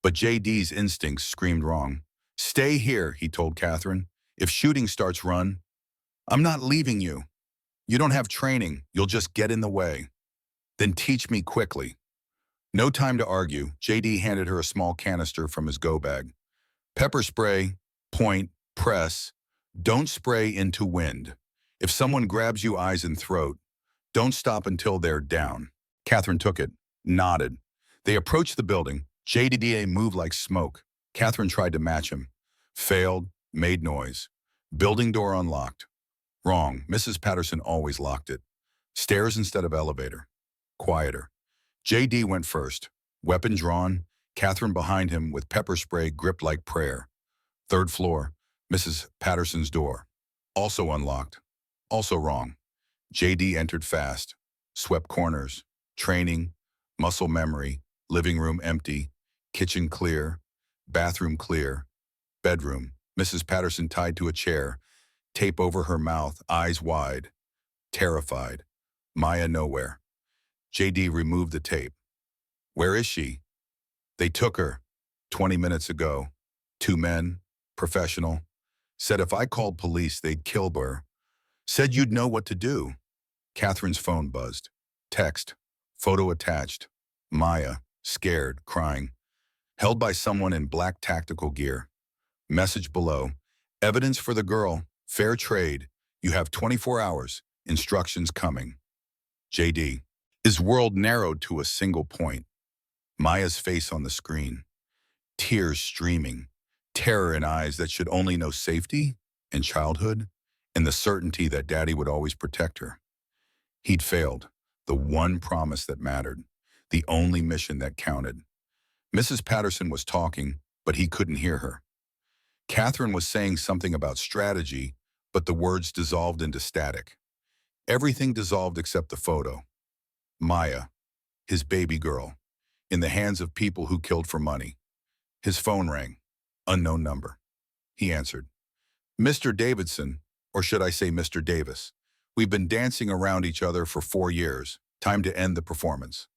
But JD's instincts screamed wrong. Stay here, he told Catherine. If shooting starts, run. I'm not leaving you. You don't have training. You'll just get in the way. Then teach me quickly. No time to argue. JD handed her a small canister from his go bag. Pepper spray, point, press. Don't spray into wind. If someone grabs you eyes and throat, don't stop until they're down. Catherine took it, nodded. They approached the building. JDA moved like smoke. Catherine tried to match him. Failed, made noise. Building door unlocked. Wrong. Mrs. Patterson always locked it. Stairs instead of elevator. Quieter. JD went first. Weapon drawn. Catherine behind him with pepper spray gripped like prayer. Third floor. Mrs. Patterson's door. Also unlocked. Also wrong. JD entered fast. Swept corners. Training. Muscle memory. Living room empty. Kitchen clear. Bathroom clear. Bedroom. Mrs. Patterson tied to a chair. Tape over her mouth, eyes wide. Terrified. Maya nowhere. JD removed the tape. Where is she? They took her 20 minutes ago. 2 men, professional. Said if I called police, they'd kill her. Said you'd know what to do. Catherine's phone buzzed. Text. Photo attached. Maya, scared, crying. Held by someone in black tactical gear. Message below. Evidence for the girl. Fair trade. You have 24 hours. Instructions coming. JD. His world narrowed to a single point. Maya's face on the screen. Tears streaming. Terror in eyes that should only know safety and childhood and the certainty that Daddy would always protect her. He'd failed. The one promise that mattered. The only mission that counted. Mrs. Patterson was talking, but he couldn't hear her. Catherine was saying something about strategy, but the words dissolved into static. Everything dissolved except the photo. Maya, his baby girl, in the hands of people who killed for money. His phone rang. Unknown number. He answered. Mr. Davidson, or should I say Mr. Davis, we've been dancing around each other for 4 years. Time to end the performance.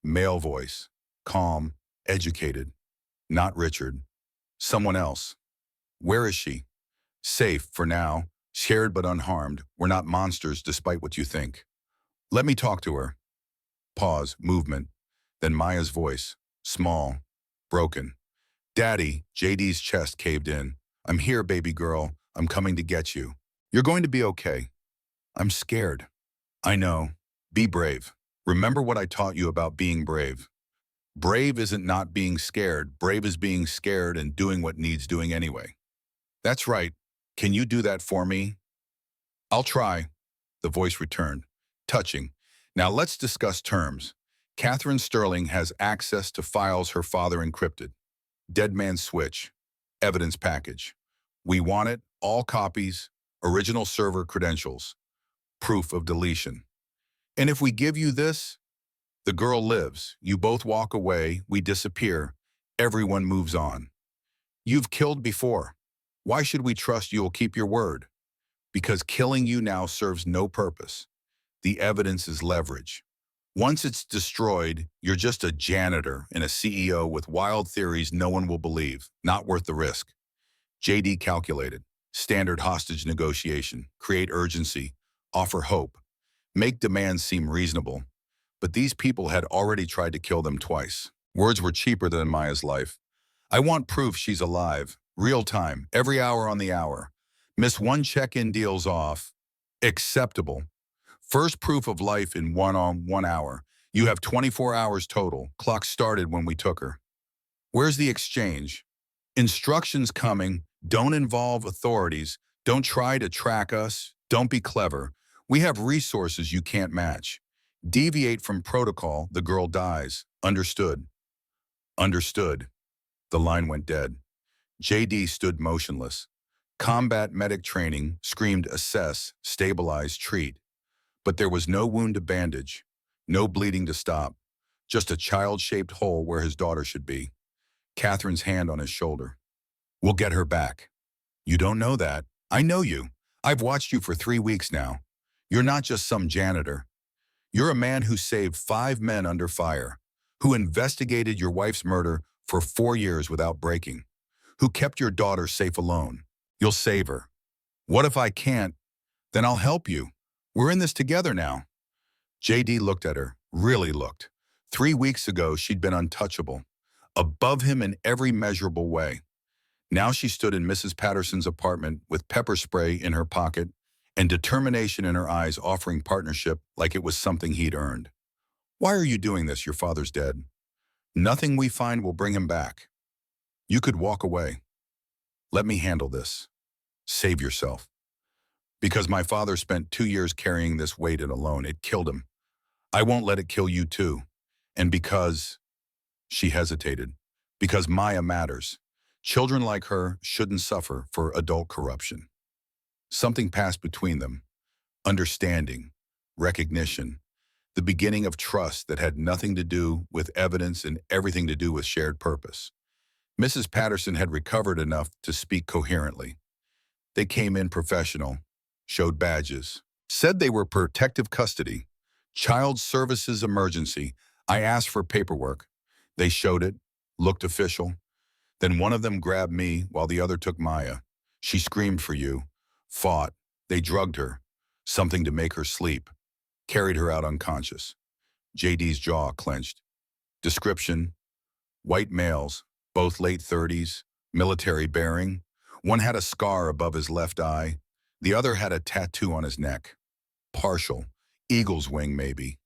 Male voice. Calm, educated. Not Richard. Someone else. Where is she? Safe for now. Scared but unharmed. We're not monsters despite what you think. Let me talk to her. Pause, movement. Then Maya's voice. Small. Broken. Daddy, JD's chest caved in. I'm here, baby girl. I'm coming to get you. You're going to be okay. I'm scared. I know. Be brave. Remember what I taught you about being brave. Brave isn't not being scared. Brave is being scared and doing what needs doing anyway. That's right. Can you do that for me? I'll try. The voice returned. Touching. Now let's discuss terms. Catherine Sterling has access to files her father encrypted. Dead man's switch. Evidence package. We want it, all copies, original server credentials. Proof of deletion. And if we give you this, the girl lives. You both walk away, we disappear. Everyone moves on. You've killed before. Why should we trust you'll keep your word? Because killing you now serves no purpose. The evidence is leverage. Once it's destroyed, you're just a janitor and a CEO with wild theories no one will believe. Not worth the risk. JD calculated. Standard hostage negotiation. Create urgency. Offer hope. Make demands seem reasonable. But these people had already tried to kill them twice. Words were cheaper than Maya's life. I want proof she's alive. Real time. Every hour on the hour. Miss one check-in deals off. Acceptable. First proof of life in 1 hour. You have 24 hours total. Clock started when we took her. Where's the exchange? Instructions coming. Don't involve authorities. Don't try to track us. Don't be clever. We have resources you can't match. Deviate from protocol, the girl dies. Understood. Understood. The line went dead. JD stood motionless. Combat medic training screamed assess, stabilize, treat. But there was no wound to bandage, no bleeding to stop, just a child-shaped hole where his daughter should be. Catherine's hand on his shoulder. We'll get her back. You don't know that. I know you. I've watched you for 3 weeks now. You're not just some janitor. You're a man who saved 5 men under fire, who investigated your wife's murder for 4 years without breaking, who kept your daughter safe alone. You'll save her. What if I can't? Then I'll help you. We're in this together now. JD looked at her, really looked. 3 weeks ago, she'd been untouchable, above him in every measurable way. Now she stood in Mrs. Patterson's apartment with pepper spray in her pocket and determination in her eyes, offering partnership like it was something he'd earned. Why are you doing this? Your father's dead. Nothing we find will bring him back. You could walk away. Let me handle this. Save yourself. Because my father spent 2 years carrying this weight alone. It killed him. I won't let it kill you too. And because she hesitated. Because Maya matters. Children like her shouldn't suffer for adult corruption. Something passed between them. Understanding, recognition, the beginning of trust that had nothing to do with evidence and everything to do with shared purpose. Mrs. Patterson had recovered enough to speak coherently. They came in professional, showed badges, said they were protective custody, child services emergency. I asked for paperwork. They showed it, looked official. Then one of them grabbed me while the other took Maya. She screamed for you, fought. They drugged her, something to make her sleep, carried her out unconscious. JD's jaw clenched. Description: white males, both late 30s, military bearing. One had a scar above his left eye. The other had a tattoo on his neck. Partial, eagle's wing maybe.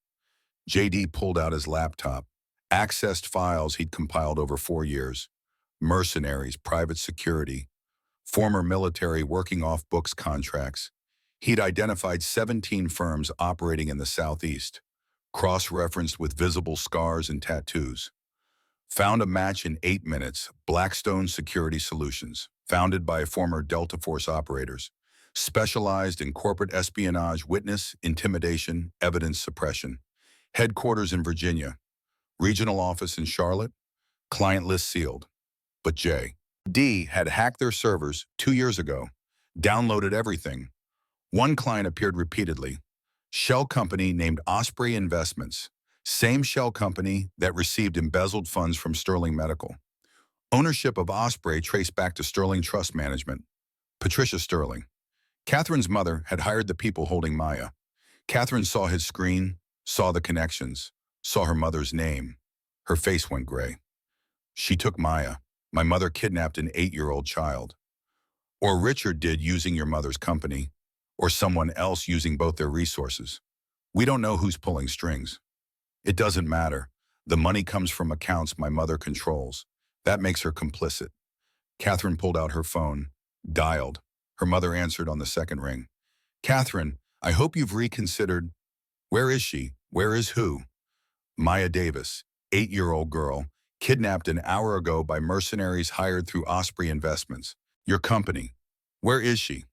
JD pulled out his laptop, accessed files he'd compiled over 4 years. Mercenaries, private security, former military working off books contracts. He'd identified 17 firms operating in the Southeast, cross-referenced with visible scars and tattoos. Found a match in 8 minutes. Blackstone Security Solutions, founded by former Delta Force operators, specialized in corporate espionage, witness intimidation, evidence suppression. Headquarters in Virginia, regional office in Charlotte, client list sealed. But J.D. had hacked their servers 2 years ago, downloaded everything. One client appeared repeatedly. Shell company named Osprey Investments, same shell company that received embezzled funds from Sterling Medical. Ownership of Osprey traced back to Sterling Trust Management. Patricia Sterling. Catherine's mother had hired the people holding Maya. Catherine saw his screen, saw the connections, saw her mother's name. Her face went gray. She took Maya. My mother kidnapped an 8-year-old child. Or Richard did, using your mother's company. Or someone else using both their resources. We don't know who's pulling strings. It doesn't matter. The money comes from accounts my mother controls. That makes her complicit. Catherine pulled out her phone, dialed. Her mother answered on the second ring. Catherine, I hope you've reconsidered. Where is she? Where is who? Maya Davis, 8-year-old girl, kidnapped an hour ago by mercenaries hired through Osprey Investments. Your company. Where is she?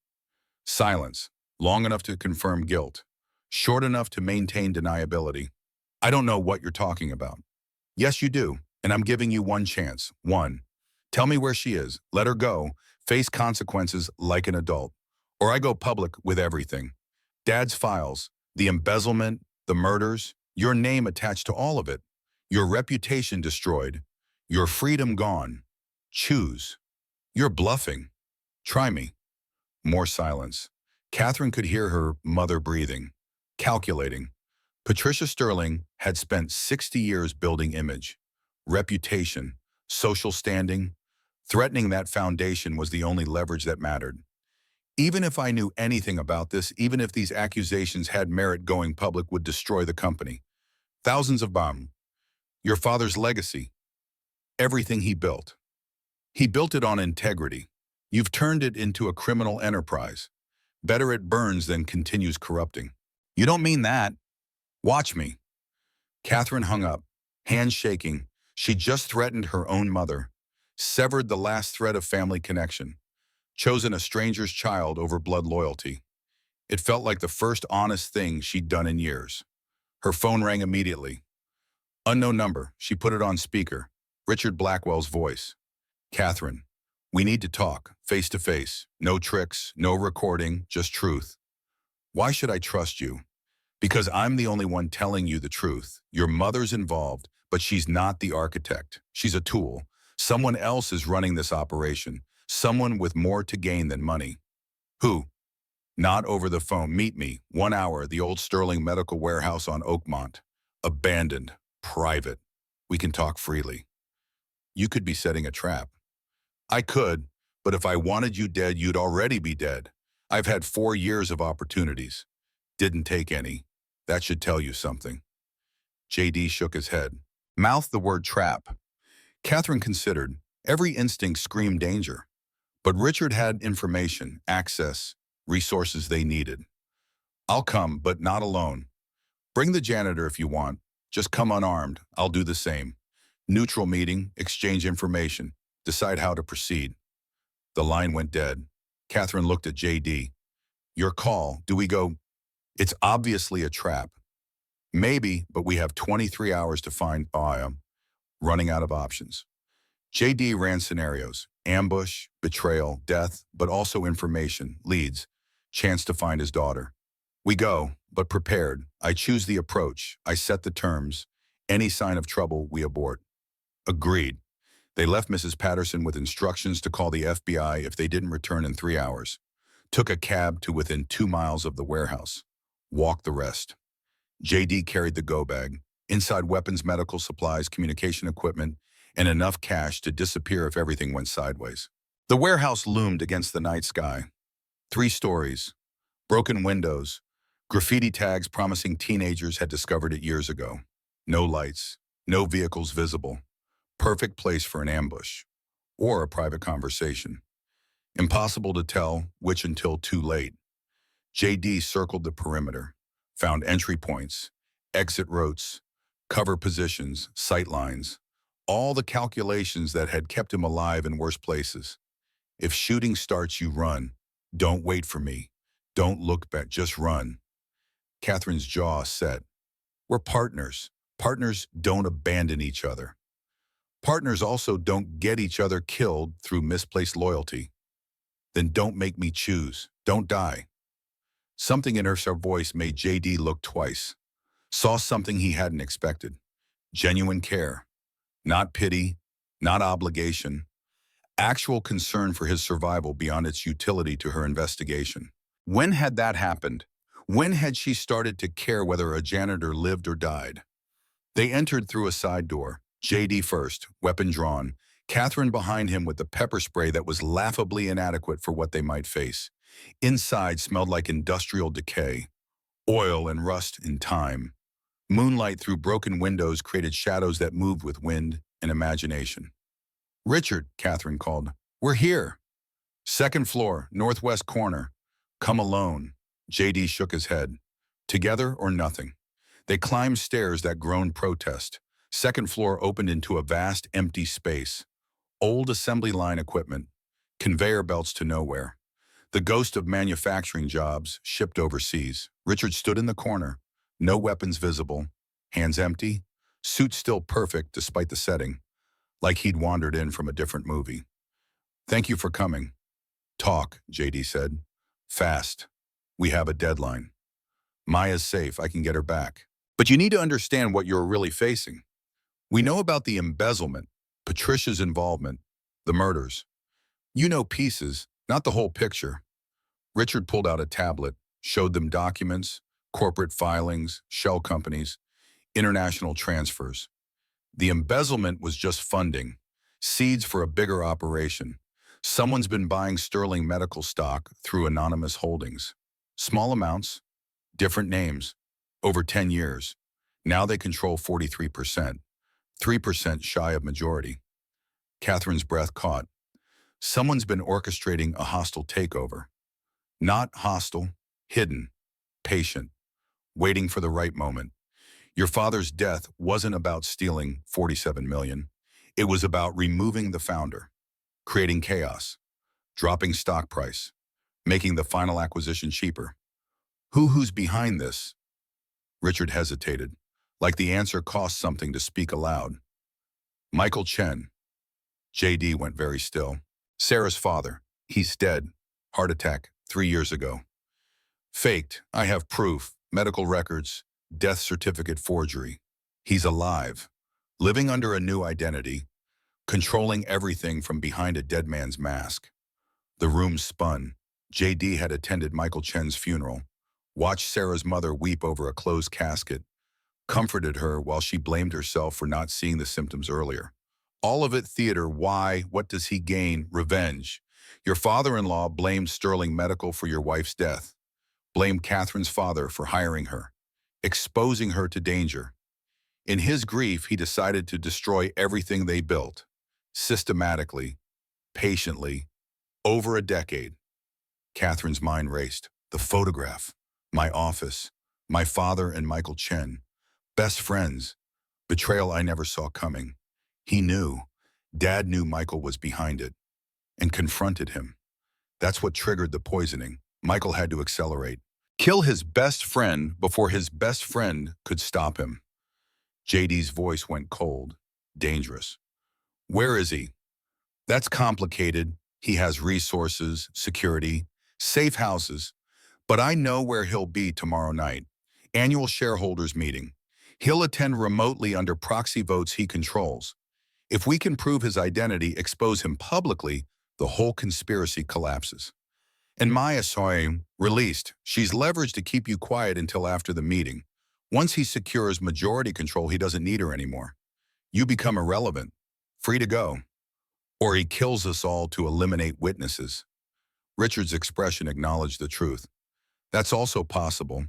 Silence, long enough to confirm guilt, short enough to maintain deniability. I don't know what you're talking about. Yes, you do, and I'm giving you one chance. One. Tell me where she is. Let her go. Face consequences like an adult. Or I go public with everything. Dad's files, the embezzlement, the murders, your name attached to all of it. Your reputation destroyed. Your freedom gone. Choose. You're bluffing. Try me. More silence. Catherine could hear her mother breathing, calculating. Patricia Sterling had spent 60 years building image, reputation, social standing. Threatening that foundation was the only leverage that mattered. Even if I knew anything about this, even if these accusations had merit, going public would destroy the company. Thousands of bombs. Your father's legacy. Everything he built. He built it on integrity. You've turned it into a criminal enterprise. Better it burns than continues corrupting. You don't mean that. Watch me. Catherine hung up, hands shaking. She just threatened her own mother, severed the last thread of family connection, chosen a stranger's child over blood loyalty. It felt like the first honest thing she'd done in years. Her phone rang immediately. Unknown number. She put it on speaker. Richard Blackwell's voice. Catherine, we need to talk, face to face. No tricks, no recording, just truth. Why should I trust you? Because I'm the only one telling you the truth. Your mother's involved, but she's not the architect. She's a tool. Someone else is running this operation. Someone with more to gain than money. Who? Not over the phone. Meet me. 1 hour, the old Sterling Medical Warehouse on Oakmont. Abandoned. Private. We can talk freely. You could be setting a trap. I could, but if I wanted you dead, you'd already be dead. I've had 4 years of opportunities. Didn't take any. That should tell you something. JD shook his head. Mouthed the word trap. Catherine considered. Every instinct screamed danger. But Richard had information, access, resources they needed. I'll come, but not alone. Bring the janitor if you want. Just come unarmed. I'll do the same. Neutral meeting, exchange information, decide how to proceed. The line went dead. Catherine looked at JD. Your call. Do we go? It's obviously a trap. Maybe, but we have 23 hours to find Baya. Running out of options. JD ran scenarios. Ambush, betrayal, death, but also information, leads, chance to find his daughter. We go, but prepared. I choose the approach. I set the terms. Any sign of trouble, we abort. Agreed. They left Mrs. Patterson with instructions to call the FBI if they didn't return in 3 hours. Took a cab to within 2 miles of the warehouse. Walked the rest. JD carried the go bag. Inside weapons, medical supplies, communication equipment, and enough cash to disappear if everything went sideways. The warehouse loomed against the night sky. 3 stories. Broken windows. Graffiti tags promising teenagers had discovered it years ago. No lights. No vehicles visible. Perfect place for an ambush. Or a private conversation. Impossible to tell which until too late. JD circled the perimeter. Found entry points, exit routes, cover positions, sight lines. All the calculations that had kept him alive in worse places. If shooting starts, you run. Don't wait for me. Don't look back, just run. Catherine's jaw set. We're partners. Partners don't abandon each other. Partners also don't get each other killed through misplaced loyalty. Then don't make me choose. Don't die. Something in her voice made JD look twice. Saw something he hadn't expected. Genuine care. Not pity, not obligation. Actual concern for his survival beyond its utility to her investigation. When had that happened? When had she started to care whether a janitor lived or died? They entered through a side door. JD first, weapon drawn. Catherine behind him with the pepper spray that was laughably inadequate for what they might face. Inside smelled like industrial decay. Oil and rust in time. Moonlight through broken windows created shadows that moved with wind and imagination. Richard, Catherine called. We're here. Second floor, northwest corner. Come alone. JD shook his head. Together or nothing. They climbed stairs that groaned protest. Second floor opened into a vast, empty space. Old assembly line equipment. Conveyor belts to nowhere. The ghost of manufacturing jobs shipped overseas. Richard stood in the corner. No weapons visible. Hands empty. Suit still perfect despite the setting. Like he'd wandered in from a different movie. Thank you for coming. Talk, JD said. Fast. We have a deadline. Maya's safe. I can get her back. But you need to understand what you're really facing. We know about the embezzlement, Patricia's involvement, the murders. You know pieces, not the whole picture. Richard pulled out a tablet, showed them documents, corporate filings, shell companies, international transfers. The embezzlement was just funding, seeds for a bigger operation. Someone's been buying Sterling medical stock through anonymous holdings. Small amounts, different names, over 10 years. Now they control 43%, 3% shy of majority. Catherine's breath caught. Someone's been orchestrating a hostile takeover. Not hostile, hidden, patient, waiting for the right moment. Your father's death wasn't about stealing $47 million. It was about removing the founder, creating chaos, dropping stock price, making the final acquisition cheaper. Who's behind this? Richard hesitated, like the answer cost something to speak aloud. Michael Chen. JD went very still. Sarah's father. He's dead. Heart attack 3 years ago. Faked. I have proof. Medical records. Death certificate forgery. He's alive. Living under a new identity. Controlling everything from behind a dead man's mask. The room spun. JD had attended Michael Chen's funeral. Watched Sarah's mother weep over a closed casket. comforted her while she blamed herself for not seeing the symptoms earlier. All of it theater. Why? What does he gain? Revenge. Your father-in-law blamed Sterling Medical for your wife's death. Blamed Catherine's father for hiring her, exposing her to danger. In his grief, he decided to destroy everything they built, systematically, patiently, over a decade. Catherine's mind raced. The photograph, my office, my father and Michael Chen, best friends, betrayal I never saw coming. He knew. Dad knew Michael was behind it and confronted him. That's what triggered the poisoning. Michael had to accelerate. Kill his best friend before his best friend could stop him. JD's voice went cold, dangerous. Where is he? That's complicated. He has resources, security, safe houses. But I know where he'll be tomorrow night. Annual shareholders meeting. He'll attend remotely under proxy votes he controls. If we can prove his identity, expose him publicly, the whole conspiracy collapses. And Maya saw him released. She's leveraged to keep you quiet until after the meeting. Once he secures majority control, he doesn't need her anymore. You become irrelevant, free to go. Or he kills us all to eliminate witnesses. Richard's expression acknowledged the truth. That's also possible,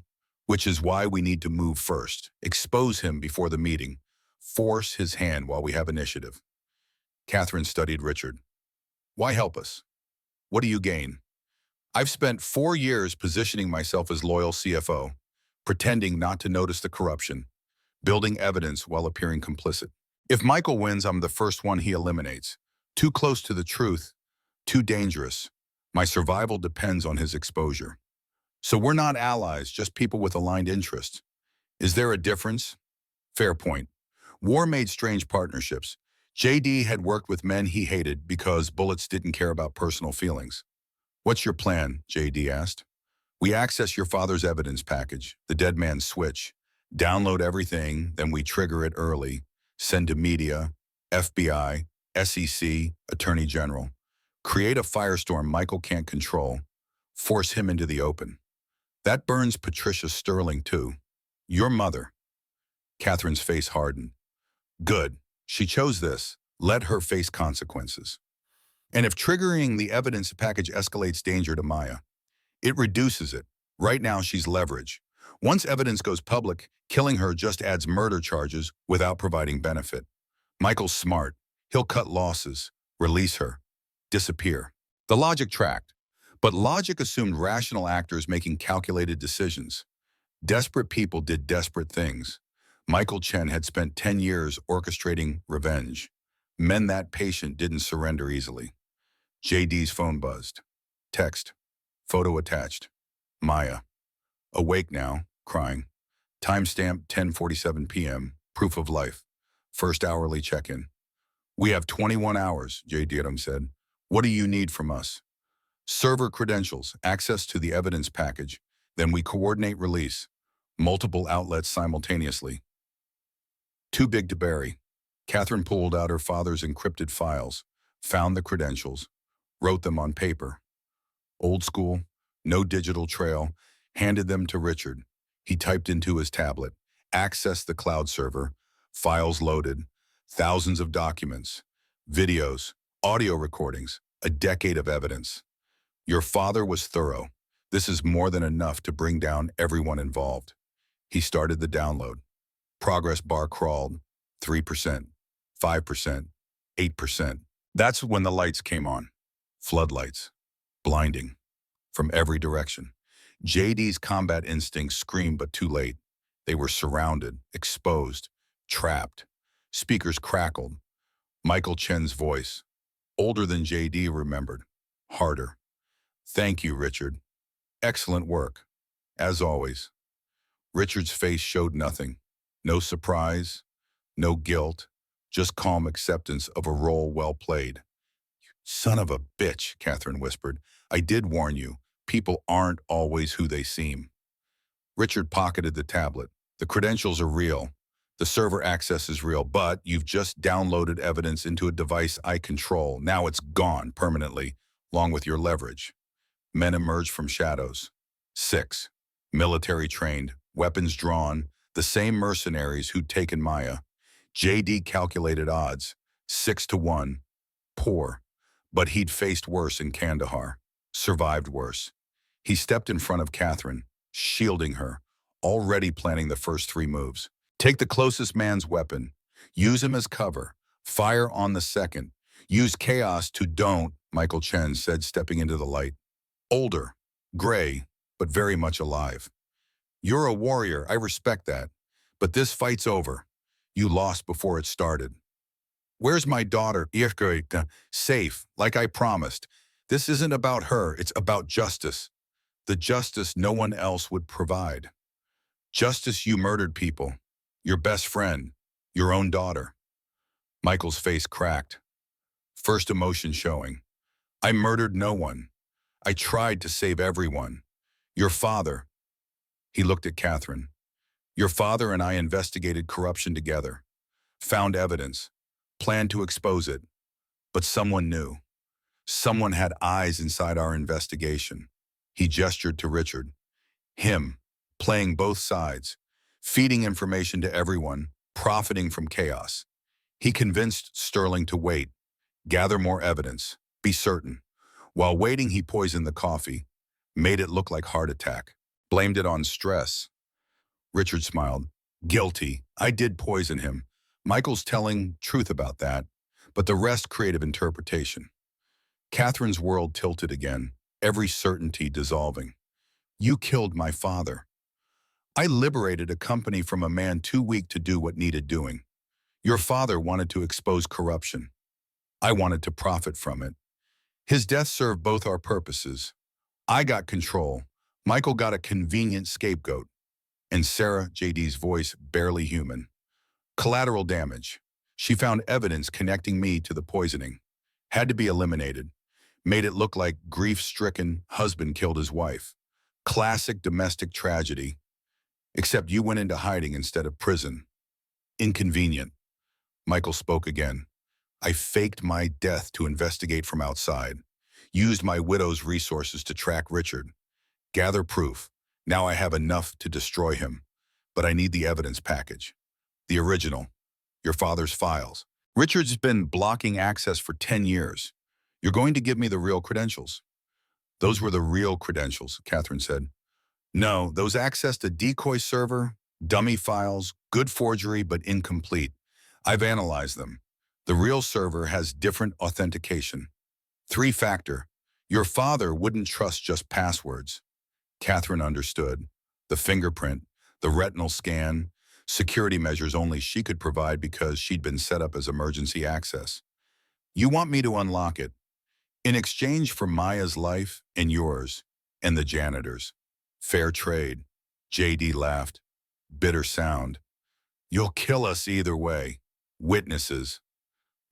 which is why we need to move first. Expose him before the meeting. Force his hand while we have initiative. Catherine studied Richard. Why help us? What do you gain? I've spent 4 years positioning myself as loyal CFO, pretending not to notice the corruption, building evidence while appearing complicit. If Michael wins, I'm the first one he eliminates. Too close to the truth, too dangerous. My survival depends on his exposure. So we're not allies, just people with aligned interests. Is there a difference? Fair point. War made strange partnerships. JD had worked with men he hated because bullets didn't care about personal feelings. What's your plan? JD asked. We access your father's evidence package, the dead man's switch, download everything, then we trigger it early, send to media, FBI, SEC, Attorney General. Create a firestorm Michael can't control. Force him into the open. That burns Patricia Sterling too. Your mother. Catherine's face hardened. Good. She chose this. Let her face consequences. And if triggering the evidence package escalates danger to Maya, it reduces it. Right now, she's leverage. Once evidence goes public, killing her just adds murder charges without providing benefit. Michael's smart. He'll cut losses, release her, disappear. The logic tracked. But logic assumed rational actors making calculated decisions. Desperate people did desperate things. Michael Chen had spent 10 years orchestrating revenge. Men that patient didn't surrender easily. JD's phone buzzed. Text. Photo attached. Maya. Awake now, crying. Timestamp 10:47 p.m. Proof of life. First hourly check-in. We have 21 hours, JD said. What do you need from us? Server credentials, access to the evidence package. Then we coordinate release. Multiple outlets simultaneously. Too big to bury. Catherine pulled out her father's encrypted files, found the credentials, wrote them on paper. Old school, no digital trail, handed them to Richard. He typed into his tablet, accessed the cloud server, files loaded, thousands of documents, videos, audio recordings, a decade of evidence. Your father was thorough. This is more than enough to bring down everyone involved. He started the download. Progress bar crawled, 3%, 5%, 8%. That's when the lights came on. Floodlights. Blinding. From every direction. JD's combat instincts screamed, but too late. They were surrounded, exposed, trapped. Speakers crackled. Michael Chen's voice, older than JD, remembered. Harder. Thank you, Richard. Excellent work. As always. Richard's face showed nothing. No surprise, no guilt, just calm acceptance of a role well played. Son of a bitch, Catherine whispered. I did warn you. People aren't always who they seem. Richard pocketed the tablet. The credentials are real. The server access is real, but you've just downloaded evidence into a device I control. Now it's gone permanently, along with your leverage. Men emerged from shadows. 6. Military trained, weapons drawn, the The same mercenaries who'd taken Maya. JD calculated odds, 6-1. Poor. But he'd faced worse in Kandahar. Survived worse. He stepped in front of Catherine, shielding her, already planning the first 3 moves. Take the closest man's weapon. Use him as cover. Fire on the second. Use chaos to don't, Michael Chen said, stepping into the light. Older, gray, but very much alive. You're a warrior, I respect that. But this fight's over. You lost before it started. Where's my daughter? Safe, like I promised. This isn't about her, it's about justice. The justice no one else would provide. Justice you murdered people. Your best friend. Your own daughter. Michael's face cracked. First emotion showing. I murdered no one. I tried to save everyone. Your father. He looked at Catherine. Your father and I investigated corruption together. Found evidence. Planned to expose it. But someone knew. Someone had eyes inside our investigation. He gestured to Richard. Him, playing both sides, feeding information to everyone, profiting from chaos. He convinced Sterling to wait, gather more evidence, be certain. While waiting, he poisoned the coffee, made it look like heart attack, blamed it on stress. Richard smiled. Guilty. I did poison him. Michael's telling truth about that, but the rest creative interpretation. Catherine's world tilted again, every certainty dissolving. You killed my father. I liberated a company from a man too weak to do what needed doing. Your father wanted to expose corruption. I wanted to profit from it. His death served both our purposes. I got control. Michael got a convenient scapegoat. And Sarah, JD's voice, barely human. Collateral damage. She found evidence connecting me to the poisoning. Had to be eliminated. Made it look like grief-stricken husband killed his wife. Classic domestic tragedy. Except you went into hiding instead of prison. Inconvenient. Michael spoke again. I faked my death to investigate from outside. Used my widow's resources to track Richard. Gather proof. Now I have enough to destroy him. But I need the evidence package. The original. Your father's files. Richard's been blocking access for 10 years. You're going to give me the real credentials. Those were the real credentials, Catherine said. No, those accessed a decoy server, dummy files, good forgery, but incomplete. I've analyzed them. The real server has different authentication. 3-factor. Your father wouldn't trust just passwords. Catherine understood. The fingerprint, the retinal scan, security measures only she could provide because she'd been set up as emergency access. You want me to unlock it. In exchange for Maya's life and yours, and the janitor's. Fair trade. JD laughed. Bitter sound. You'll kill us either way. Witnesses.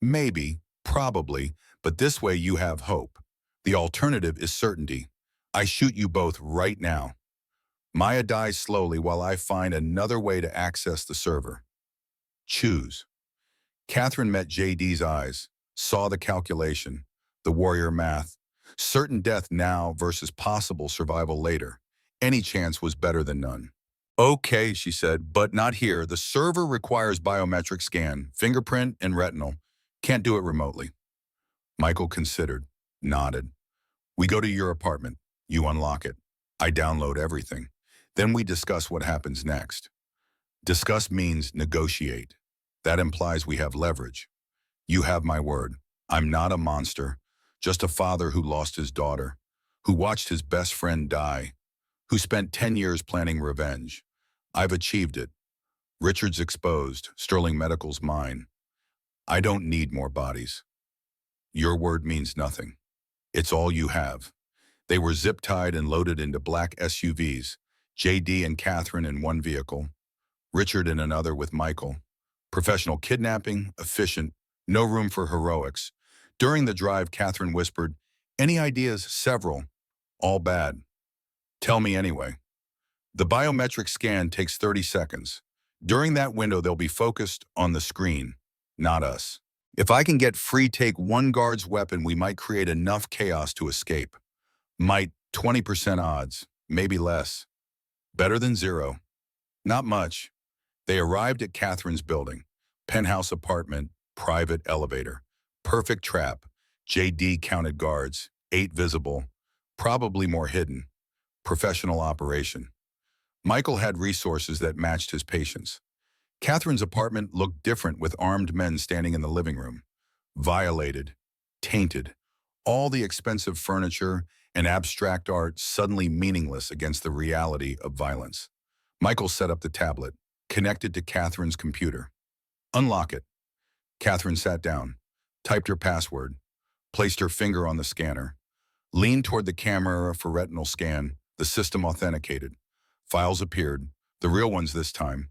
Maybe, probably, but this way you have hope. The alternative is certainty. I shoot you both right now. Maya dies slowly while I find another way to access the server. Choose. Catherine met JD's eyes, saw the calculation, the warrior math. Certain death now versus possible survival later. Any chance was better than none. Okay, she said, but not here. The server requires biometric scan, fingerprint, and retinal. Can't do it remotely. Michael considered, nodded. We go to your apartment. You unlock it. I download everything. Then we discuss what happens next. Discuss means negotiate. That implies we have leverage. You have my word. I'm not a monster, just a father who lost his daughter, who watched his best friend die, who spent 10 years planning revenge. I've achieved it. Richard's exposed, Sterling Medical's mine. I don't need more bodies. Your word means nothing. It's all you have. They were zip-tied and loaded into black SUVs, JD and Catherine in one vehicle, Richard in another with Michael. Professional kidnapping, efficient, no room for heroics. During the drive, Catherine whispered, any ideas? Several. All bad. Tell me anyway. The biometric scan takes 30 seconds. During that window, they'll be focused on the screen, not us. If I can get free take one guard's weapon, we might create enough chaos to escape. Might 20% odds, maybe less. Better than zero. Not much. They arrived at Catherine's building. Penthouse apartment, private elevator. Perfect trap. JD counted guards, 8 visible, probably more hidden. Professional operation. Michael had resources that matched his patience. Catherine's apartment looked different with armed men standing in the living room. Violated, tainted, all the expensive furniture and abstract art suddenly meaningless against the reality of violence. Michael set up the tablet, connected to Catherine's computer. Unlock it. Catherine sat down, typed her password, placed her finger on the scanner, leaned toward the camera for retinal scan. The system authenticated. Files appeared, the real ones this time.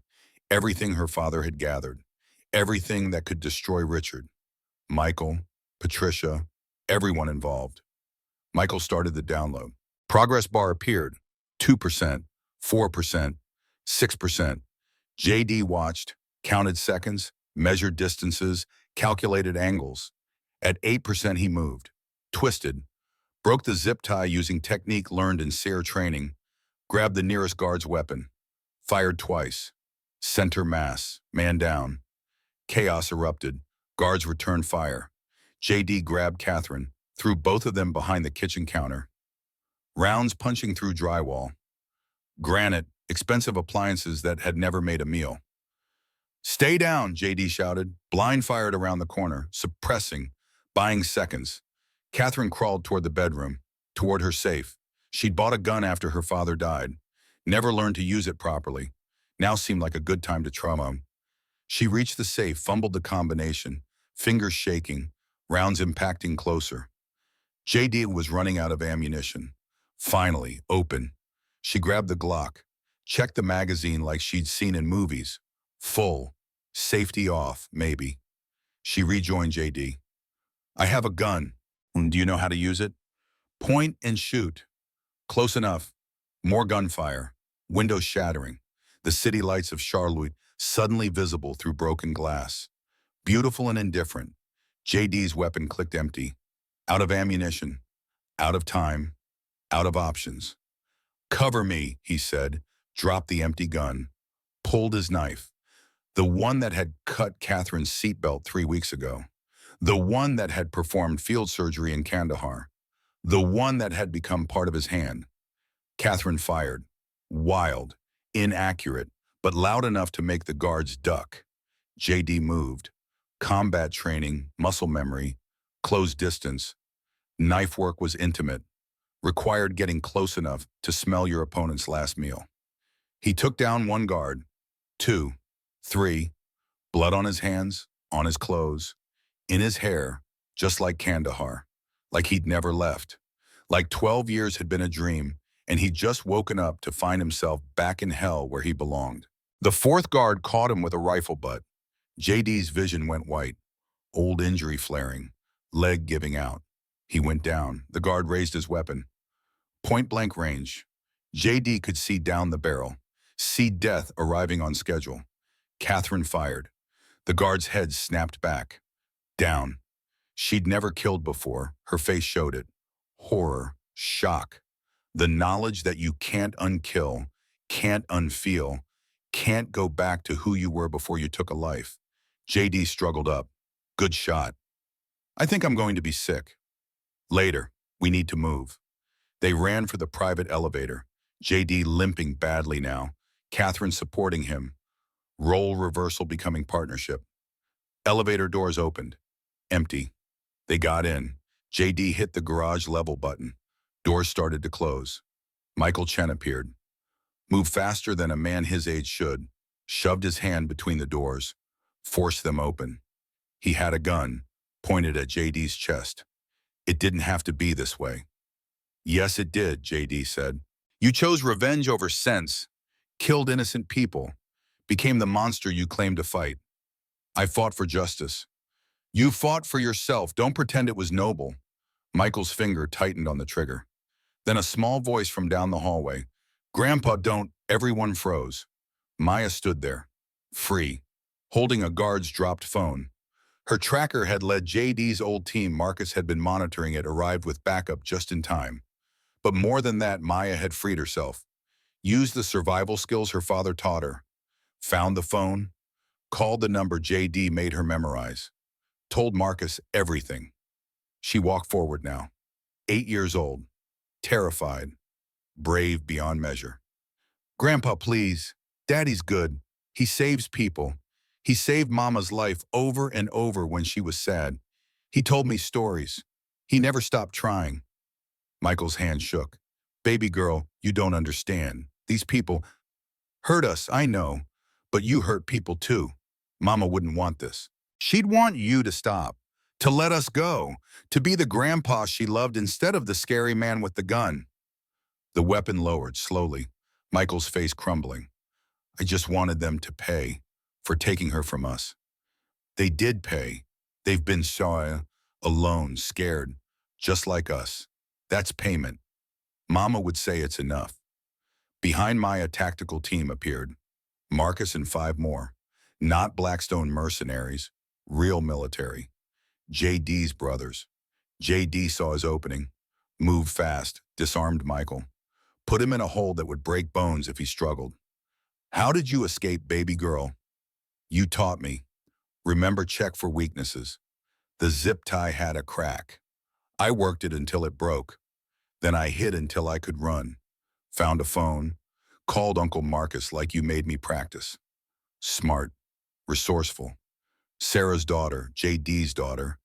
Everything her father had gathered. Everything that could destroy Richard. Michael, Patricia, everyone involved. Michael started the download. Progress bar appeared. 2%, 4%, 6%. JD watched, counted seconds, measured distances, calculated angles. At 8% he moved, twisted, broke the zip tie using technique learned in SEER training, grabbed the nearest guard's weapon, fired twice. Center mass, man down. Chaos erupted. Guards returned fire. JD grabbed Catherine, threw both of them behind the kitchen counter. Rounds punching through drywall. Granite, expensive appliances that had never made a meal. Stay down, JD shouted, blind fired around the corner, suppressing, buying seconds. Catherine crawled toward the bedroom, toward her safe. She'd bought a gun after her father died. Never learned to use it properly. Now seemed like a good time to trauma him. She reached the safe, fumbled the combination, fingers shaking, rounds impacting closer. JD was running out of ammunition. Finally, open. She grabbed the Glock, checked the magazine like she'd seen in movies. Full. Safety off, maybe. She rejoined JD. I have a gun. Do you know how to use it? Point and shoot. Close enough. More gunfire. Windows shattering. The city lights of Charlotte suddenly visible through broken glass. Beautiful and indifferent. JD's weapon clicked empty. Out of ammunition. Out of time. Out of options. Cover me, he said, dropped the empty gun, pulled his knife. The one that had cut Catherine's seatbelt 3 weeks ago. The one that had performed field surgery in Kandahar. The one that had become part of his hand. Catherine fired. Wild, inaccurate, but loud enough to make the guards duck. JD moved. Combat training, muscle memory, close distance. Knife work was intimate. Required getting close enough to smell your opponent's last meal. He took down 1 guard, 2, 3, blood on his hands, on his clothes, in his hair, just like Kandahar, like he'd never left, like 12 years had been a dream, and he'd just woken up to find himself back in hell where he belonged. The 4th guard caught him with a rifle butt. JD's vision went white, old injury flaring, leg giving out. He went down. The guard raised his weapon. Point-blank range. JD could see down the barrel, see death arriving on schedule. Catherine fired. The guard's head snapped back. Down. She'd never killed before. Her face showed it. Horror. Shock. The knowledge that you can't unkill, can't unfeel, can't go back to who you were before you took a life. JD struggled up. Good shot. I think I'm going to be sick. Later. We need to move. They ran for the private elevator. JD limping badly now. Catherine supporting him. Role reversal becoming partnership. Elevator doors opened. Empty. They got in. JD hit the garage level button. Doors started to close. Michael Chen appeared. Moved faster than a man his age should. Shoved his hand between the doors. Forced them open. He had a gun, pointed at JD's chest. It didn't have to be this way. Yes, it did, JD said. You chose revenge over sense, killed innocent people, became the monster you claimed to fight. I fought for justice. You fought for yourself. Don't pretend it was noble. Michael's finger tightened on the trigger. Then a small voice from down the hallway. Grandpa, don't. Everyone froze. Maya stood there, free, holding a guard's dropped phone. Her tracker had led JD's old team. Marcus had been monitoring it, arrived with backup just in time. But more than that, Maya had freed herself. Used the survival skills her father taught her. Found the phone, called the number JD made her memorize, told Marcus everything. She walked forward now, 8 years old, terrified, brave beyond measure. Grandpa, please. Daddy's good. He saves people. He saved Mama's life over and over when she was sad. He told me stories. He never stopped trying. Michael's hand shook. Baby girl, you don't understand. These people hurt us, I know, but you hurt people too. Mama wouldn't want this. She'd want you to stop, to let us go, to be the grandpa she loved instead of the scary man with the gun. The weapon lowered slowly, Michael's face crumbling. I just wanted them to pay for taking her from us. They did pay. They've been shy, alone, scared, just like us. That's payment. Mama would say it's enough. Behind Maya, a tactical team appeared. Marcus and 5 more. Not Blackstone mercenaries, real military. JD's brothers. JD saw his opening, moved fast, disarmed Michael, put him in a hole that would break bones if he struggled. How did you escape, baby girl? You taught me. Remember, check for weaknesses. The zip tie had a crack. I worked it until it broke. Then I hid until I could run. Found a phone. Called Uncle Marcus like you made me practice. Smart. Resourceful. Sarah's daughter, JD's daughter.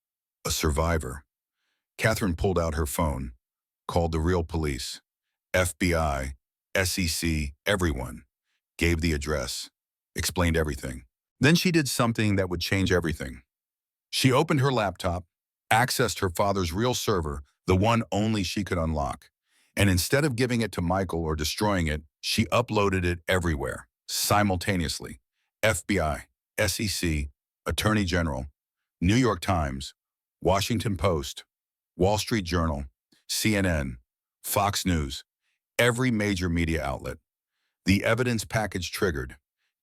A survivor. Catherine pulled out her phone. Called the real police. FBI, SEC, everyone. Gave the address. Explained everything. Then she did something that would change everything. She opened her laptop, accessed her father's real server, the one only she could unlock. And instead of giving it to Michael or destroying it, she uploaded it everywhere, simultaneously. FBI, SEC, Attorney General, New York Times, Washington Post, Wall Street Journal, CNN, Fox News, every major media outlet. The evidence package triggered.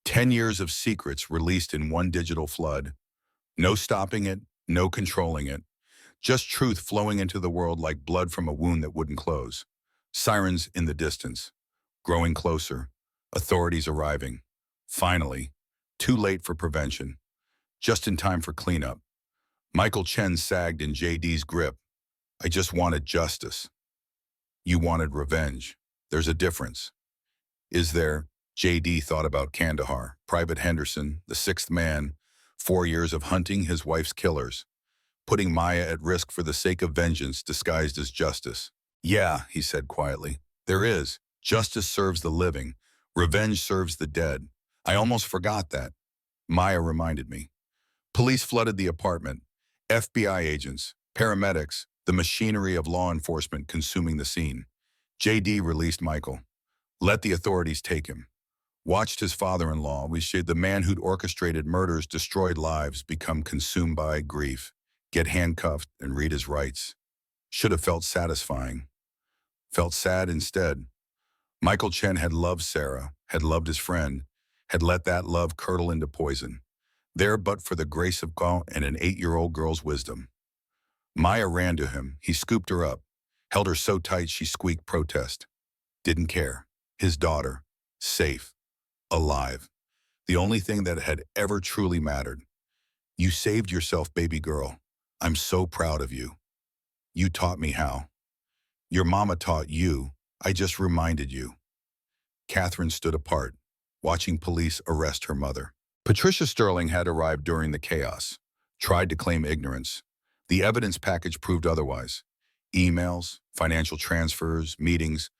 10 years of secrets released in one digital flood. No stopping it, no controlling it. Just truth flowing into the world like blood from a wound that wouldn't close. Sirens in the distance. Growing closer. Authorities arriving. Finally. Too late for prevention. Just in time for cleanup. Michael Chen sagged in JD's grip. I just wanted justice. You wanted revenge. There's a difference. Is there? JD thought about Kandahar, Private Henderson, the 6th man, 4 years of hunting his wife's killers, putting Maya at risk for the sake of vengeance disguised as justice. Yeah, he said quietly, there is. Justice serves the living. Revenge serves the dead. I almost forgot that. Maya reminded me. Police flooded the apartment. FBI agents, paramedics, the machinery of law enforcement consuming the scene. JD released Michael. Let the authorities take him. Watched his father-in-law, the man who'd orchestrated murders, destroyed lives, become consumed by grief, get handcuffed and read his rights. Should have felt satisfying. Felt sad instead. Michael Chen had loved Sarah, had loved his friend, had let that love curdle into poison. There but for the grace of God and an 8-year-old girl's wisdom. Maya ran to him. He scooped her up, held her so tight she squeaked protest. Didn't care. His daughter, safe. Alive. The only thing that had ever truly mattered. You saved yourself, baby girl. I'm so proud of you. You taught me how. Your mama taught you. I just reminded you. Catherine stood apart, watching police arrest her mother. Patricia Sterling had arrived during the chaos, tried to claim ignorance. The evidence package proved otherwise. Emails, financial transfers, meetings,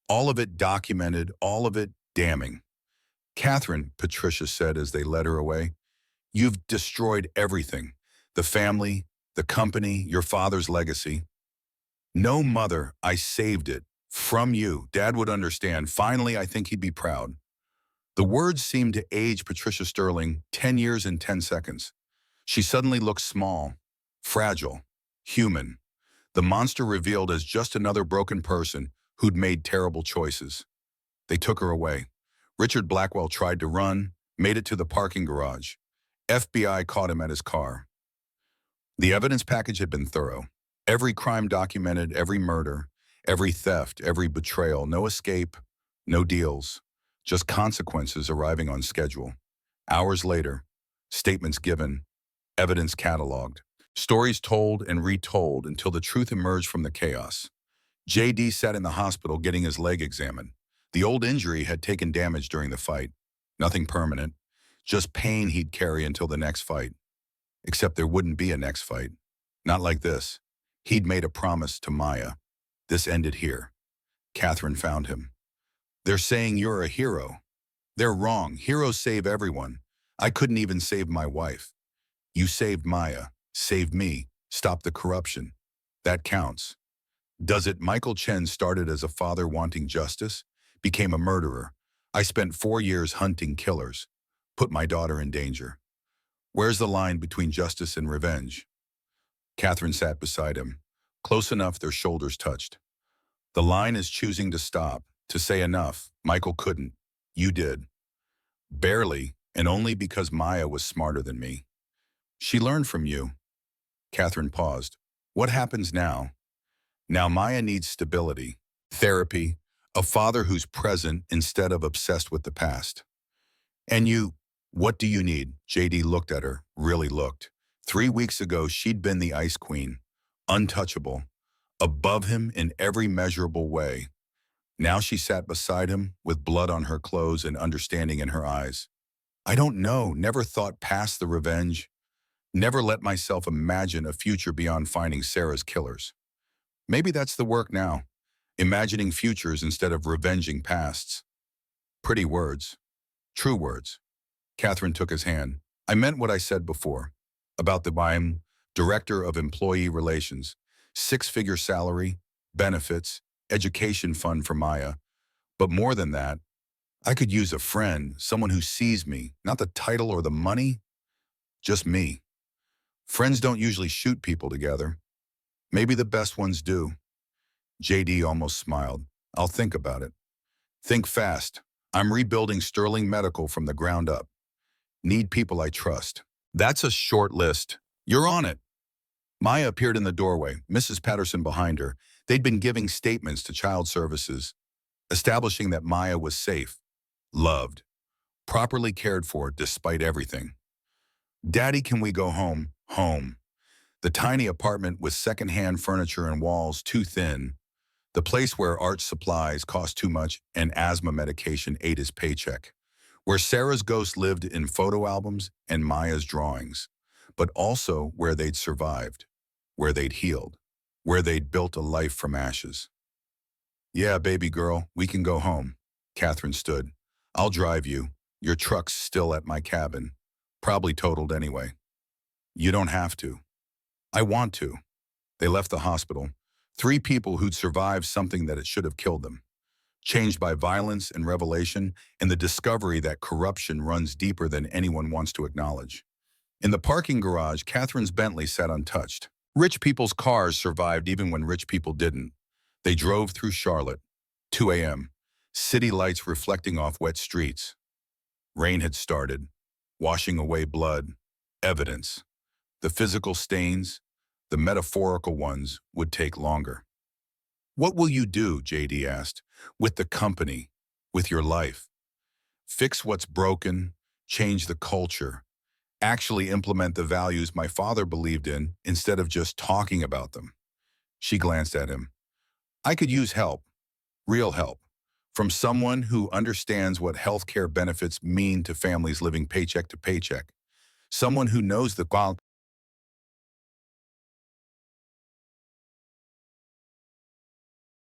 all of it documented, all of it damning. Catherine, Patricia said as they led her away, you've destroyed everything. The family, the company, your father's legacy. No, mother, I saved it. From you. Dad would understand. Finally, I think he'd be proud. The words seemed to age Patricia Sterling 10 years and 10 seconds. She suddenly looked small, fragile, human. The monster revealed as just another broken person who'd made terrible choices. They took her away. Richard Blackwell tried to run, made it to the parking garage. FBI caught him at his car. The evidence package had been thorough. Every crime documented, every murder, every theft, every betrayal, no escape, no deals, just consequences arriving on schedule. Hours later, statements given, evidence cataloged, stories told and retold until the truth emerged from the chaos. JD sat in the hospital getting his leg examined. The old injury had taken damage during the fight. Nothing permanent, just pain he'd carry until the next fight. Except there wouldn't be a next fight. Not like this. He'd made a promise to Maya. This ended here. Catherine found him. They're saying you're a hero. They're wrong. Heroes save everyone. I couldn't even save my wife. You saved Maya, saved me, stopped the corruption. That counts. Does it? Michael Chen started as a father wanting justice, became a murderer. I spent 4 years hunting killers, put my daughter in danger. Where's the line between justice and revenge? Catherine sat beside him, close enough their shoulders touched. The line is choosing to stop, to say enough. Michael couldn't. You did. Barely, and only because Maya was smarter than me. She learned from you. Catherine paused. What happens now? Now Maya needs stability, therapy, a father who's present instead of obsessed with the past. And you, what do you need? JD looked at her, really looked. 3 weeks ago, she'd been the ice queen, untouchable, above him in every measurable way. Now she sat beside him with blood on her clothes and understanding in her eyes. I don't know, never thought past the revenge, never let myself imagine a future beyond finding Sarah's killers. Maybe that's the work now, imagining futures instead of revenging pasts. Pretty words, true words. Catherine took his hand. I meant what I said before, about the I'm Director of Employee Relations, 6-figure salary, benefits, education fund for Maya. But more than that, I could use a friend, someone who sees me, not the title or the money, just me. Friends don't usually shoot people together. Maybe the best ones do. JD almost smiled. I'll think about it. Think fast. I'm rebuilding Sterling Medical from the ground up. Need people I trust. That's a short list. You're on it. Maya appeared in the doorway, Mrs. Patterson behind her. They'd been giving statements to child services, establishing that Maya was safe, loved, properly cared for despite everything. Daddy, can we go home? Home. The tiny apartment with secondhand furniture and walls too thin. The place where art supplies cost too much and asthma medication ate his paycheck. Where Sarah's ghost lived in photo albums and Maya's drawings. But also where they'd survived, where they'd healed, where they'd built a life from ashes. Yeah, baby girl, we can go home. Catherine stood. I'll drive you. Your truck's still at my cabin. Probably totaled anyway. You don't have to. I want to. They left the hospital. 3 people who'd survived something that it should have killed them. Changed by violence and revelation and the discovery that corruption runs deeper than anyone wants to acknowledge. In the parking garage, Catherine's Bentley sat untouched. Rich people's cars survived even when rich people didn't. They drove through Charlotte. 2 a.m. City lights reflecting off wet streets. Rain had started, washing away blood, evidence. The physical stains, the metaphorical ones, would take longer. What will you do, JD asked, with the company, with your life? Fix what's broken, change the culture, actually implement the values my father believed in instead of just talking about them. She glanced at him. I could use help, real help, from someone who understands what healthcare benefits mean to families living paycheck to paycheck, someone who knows the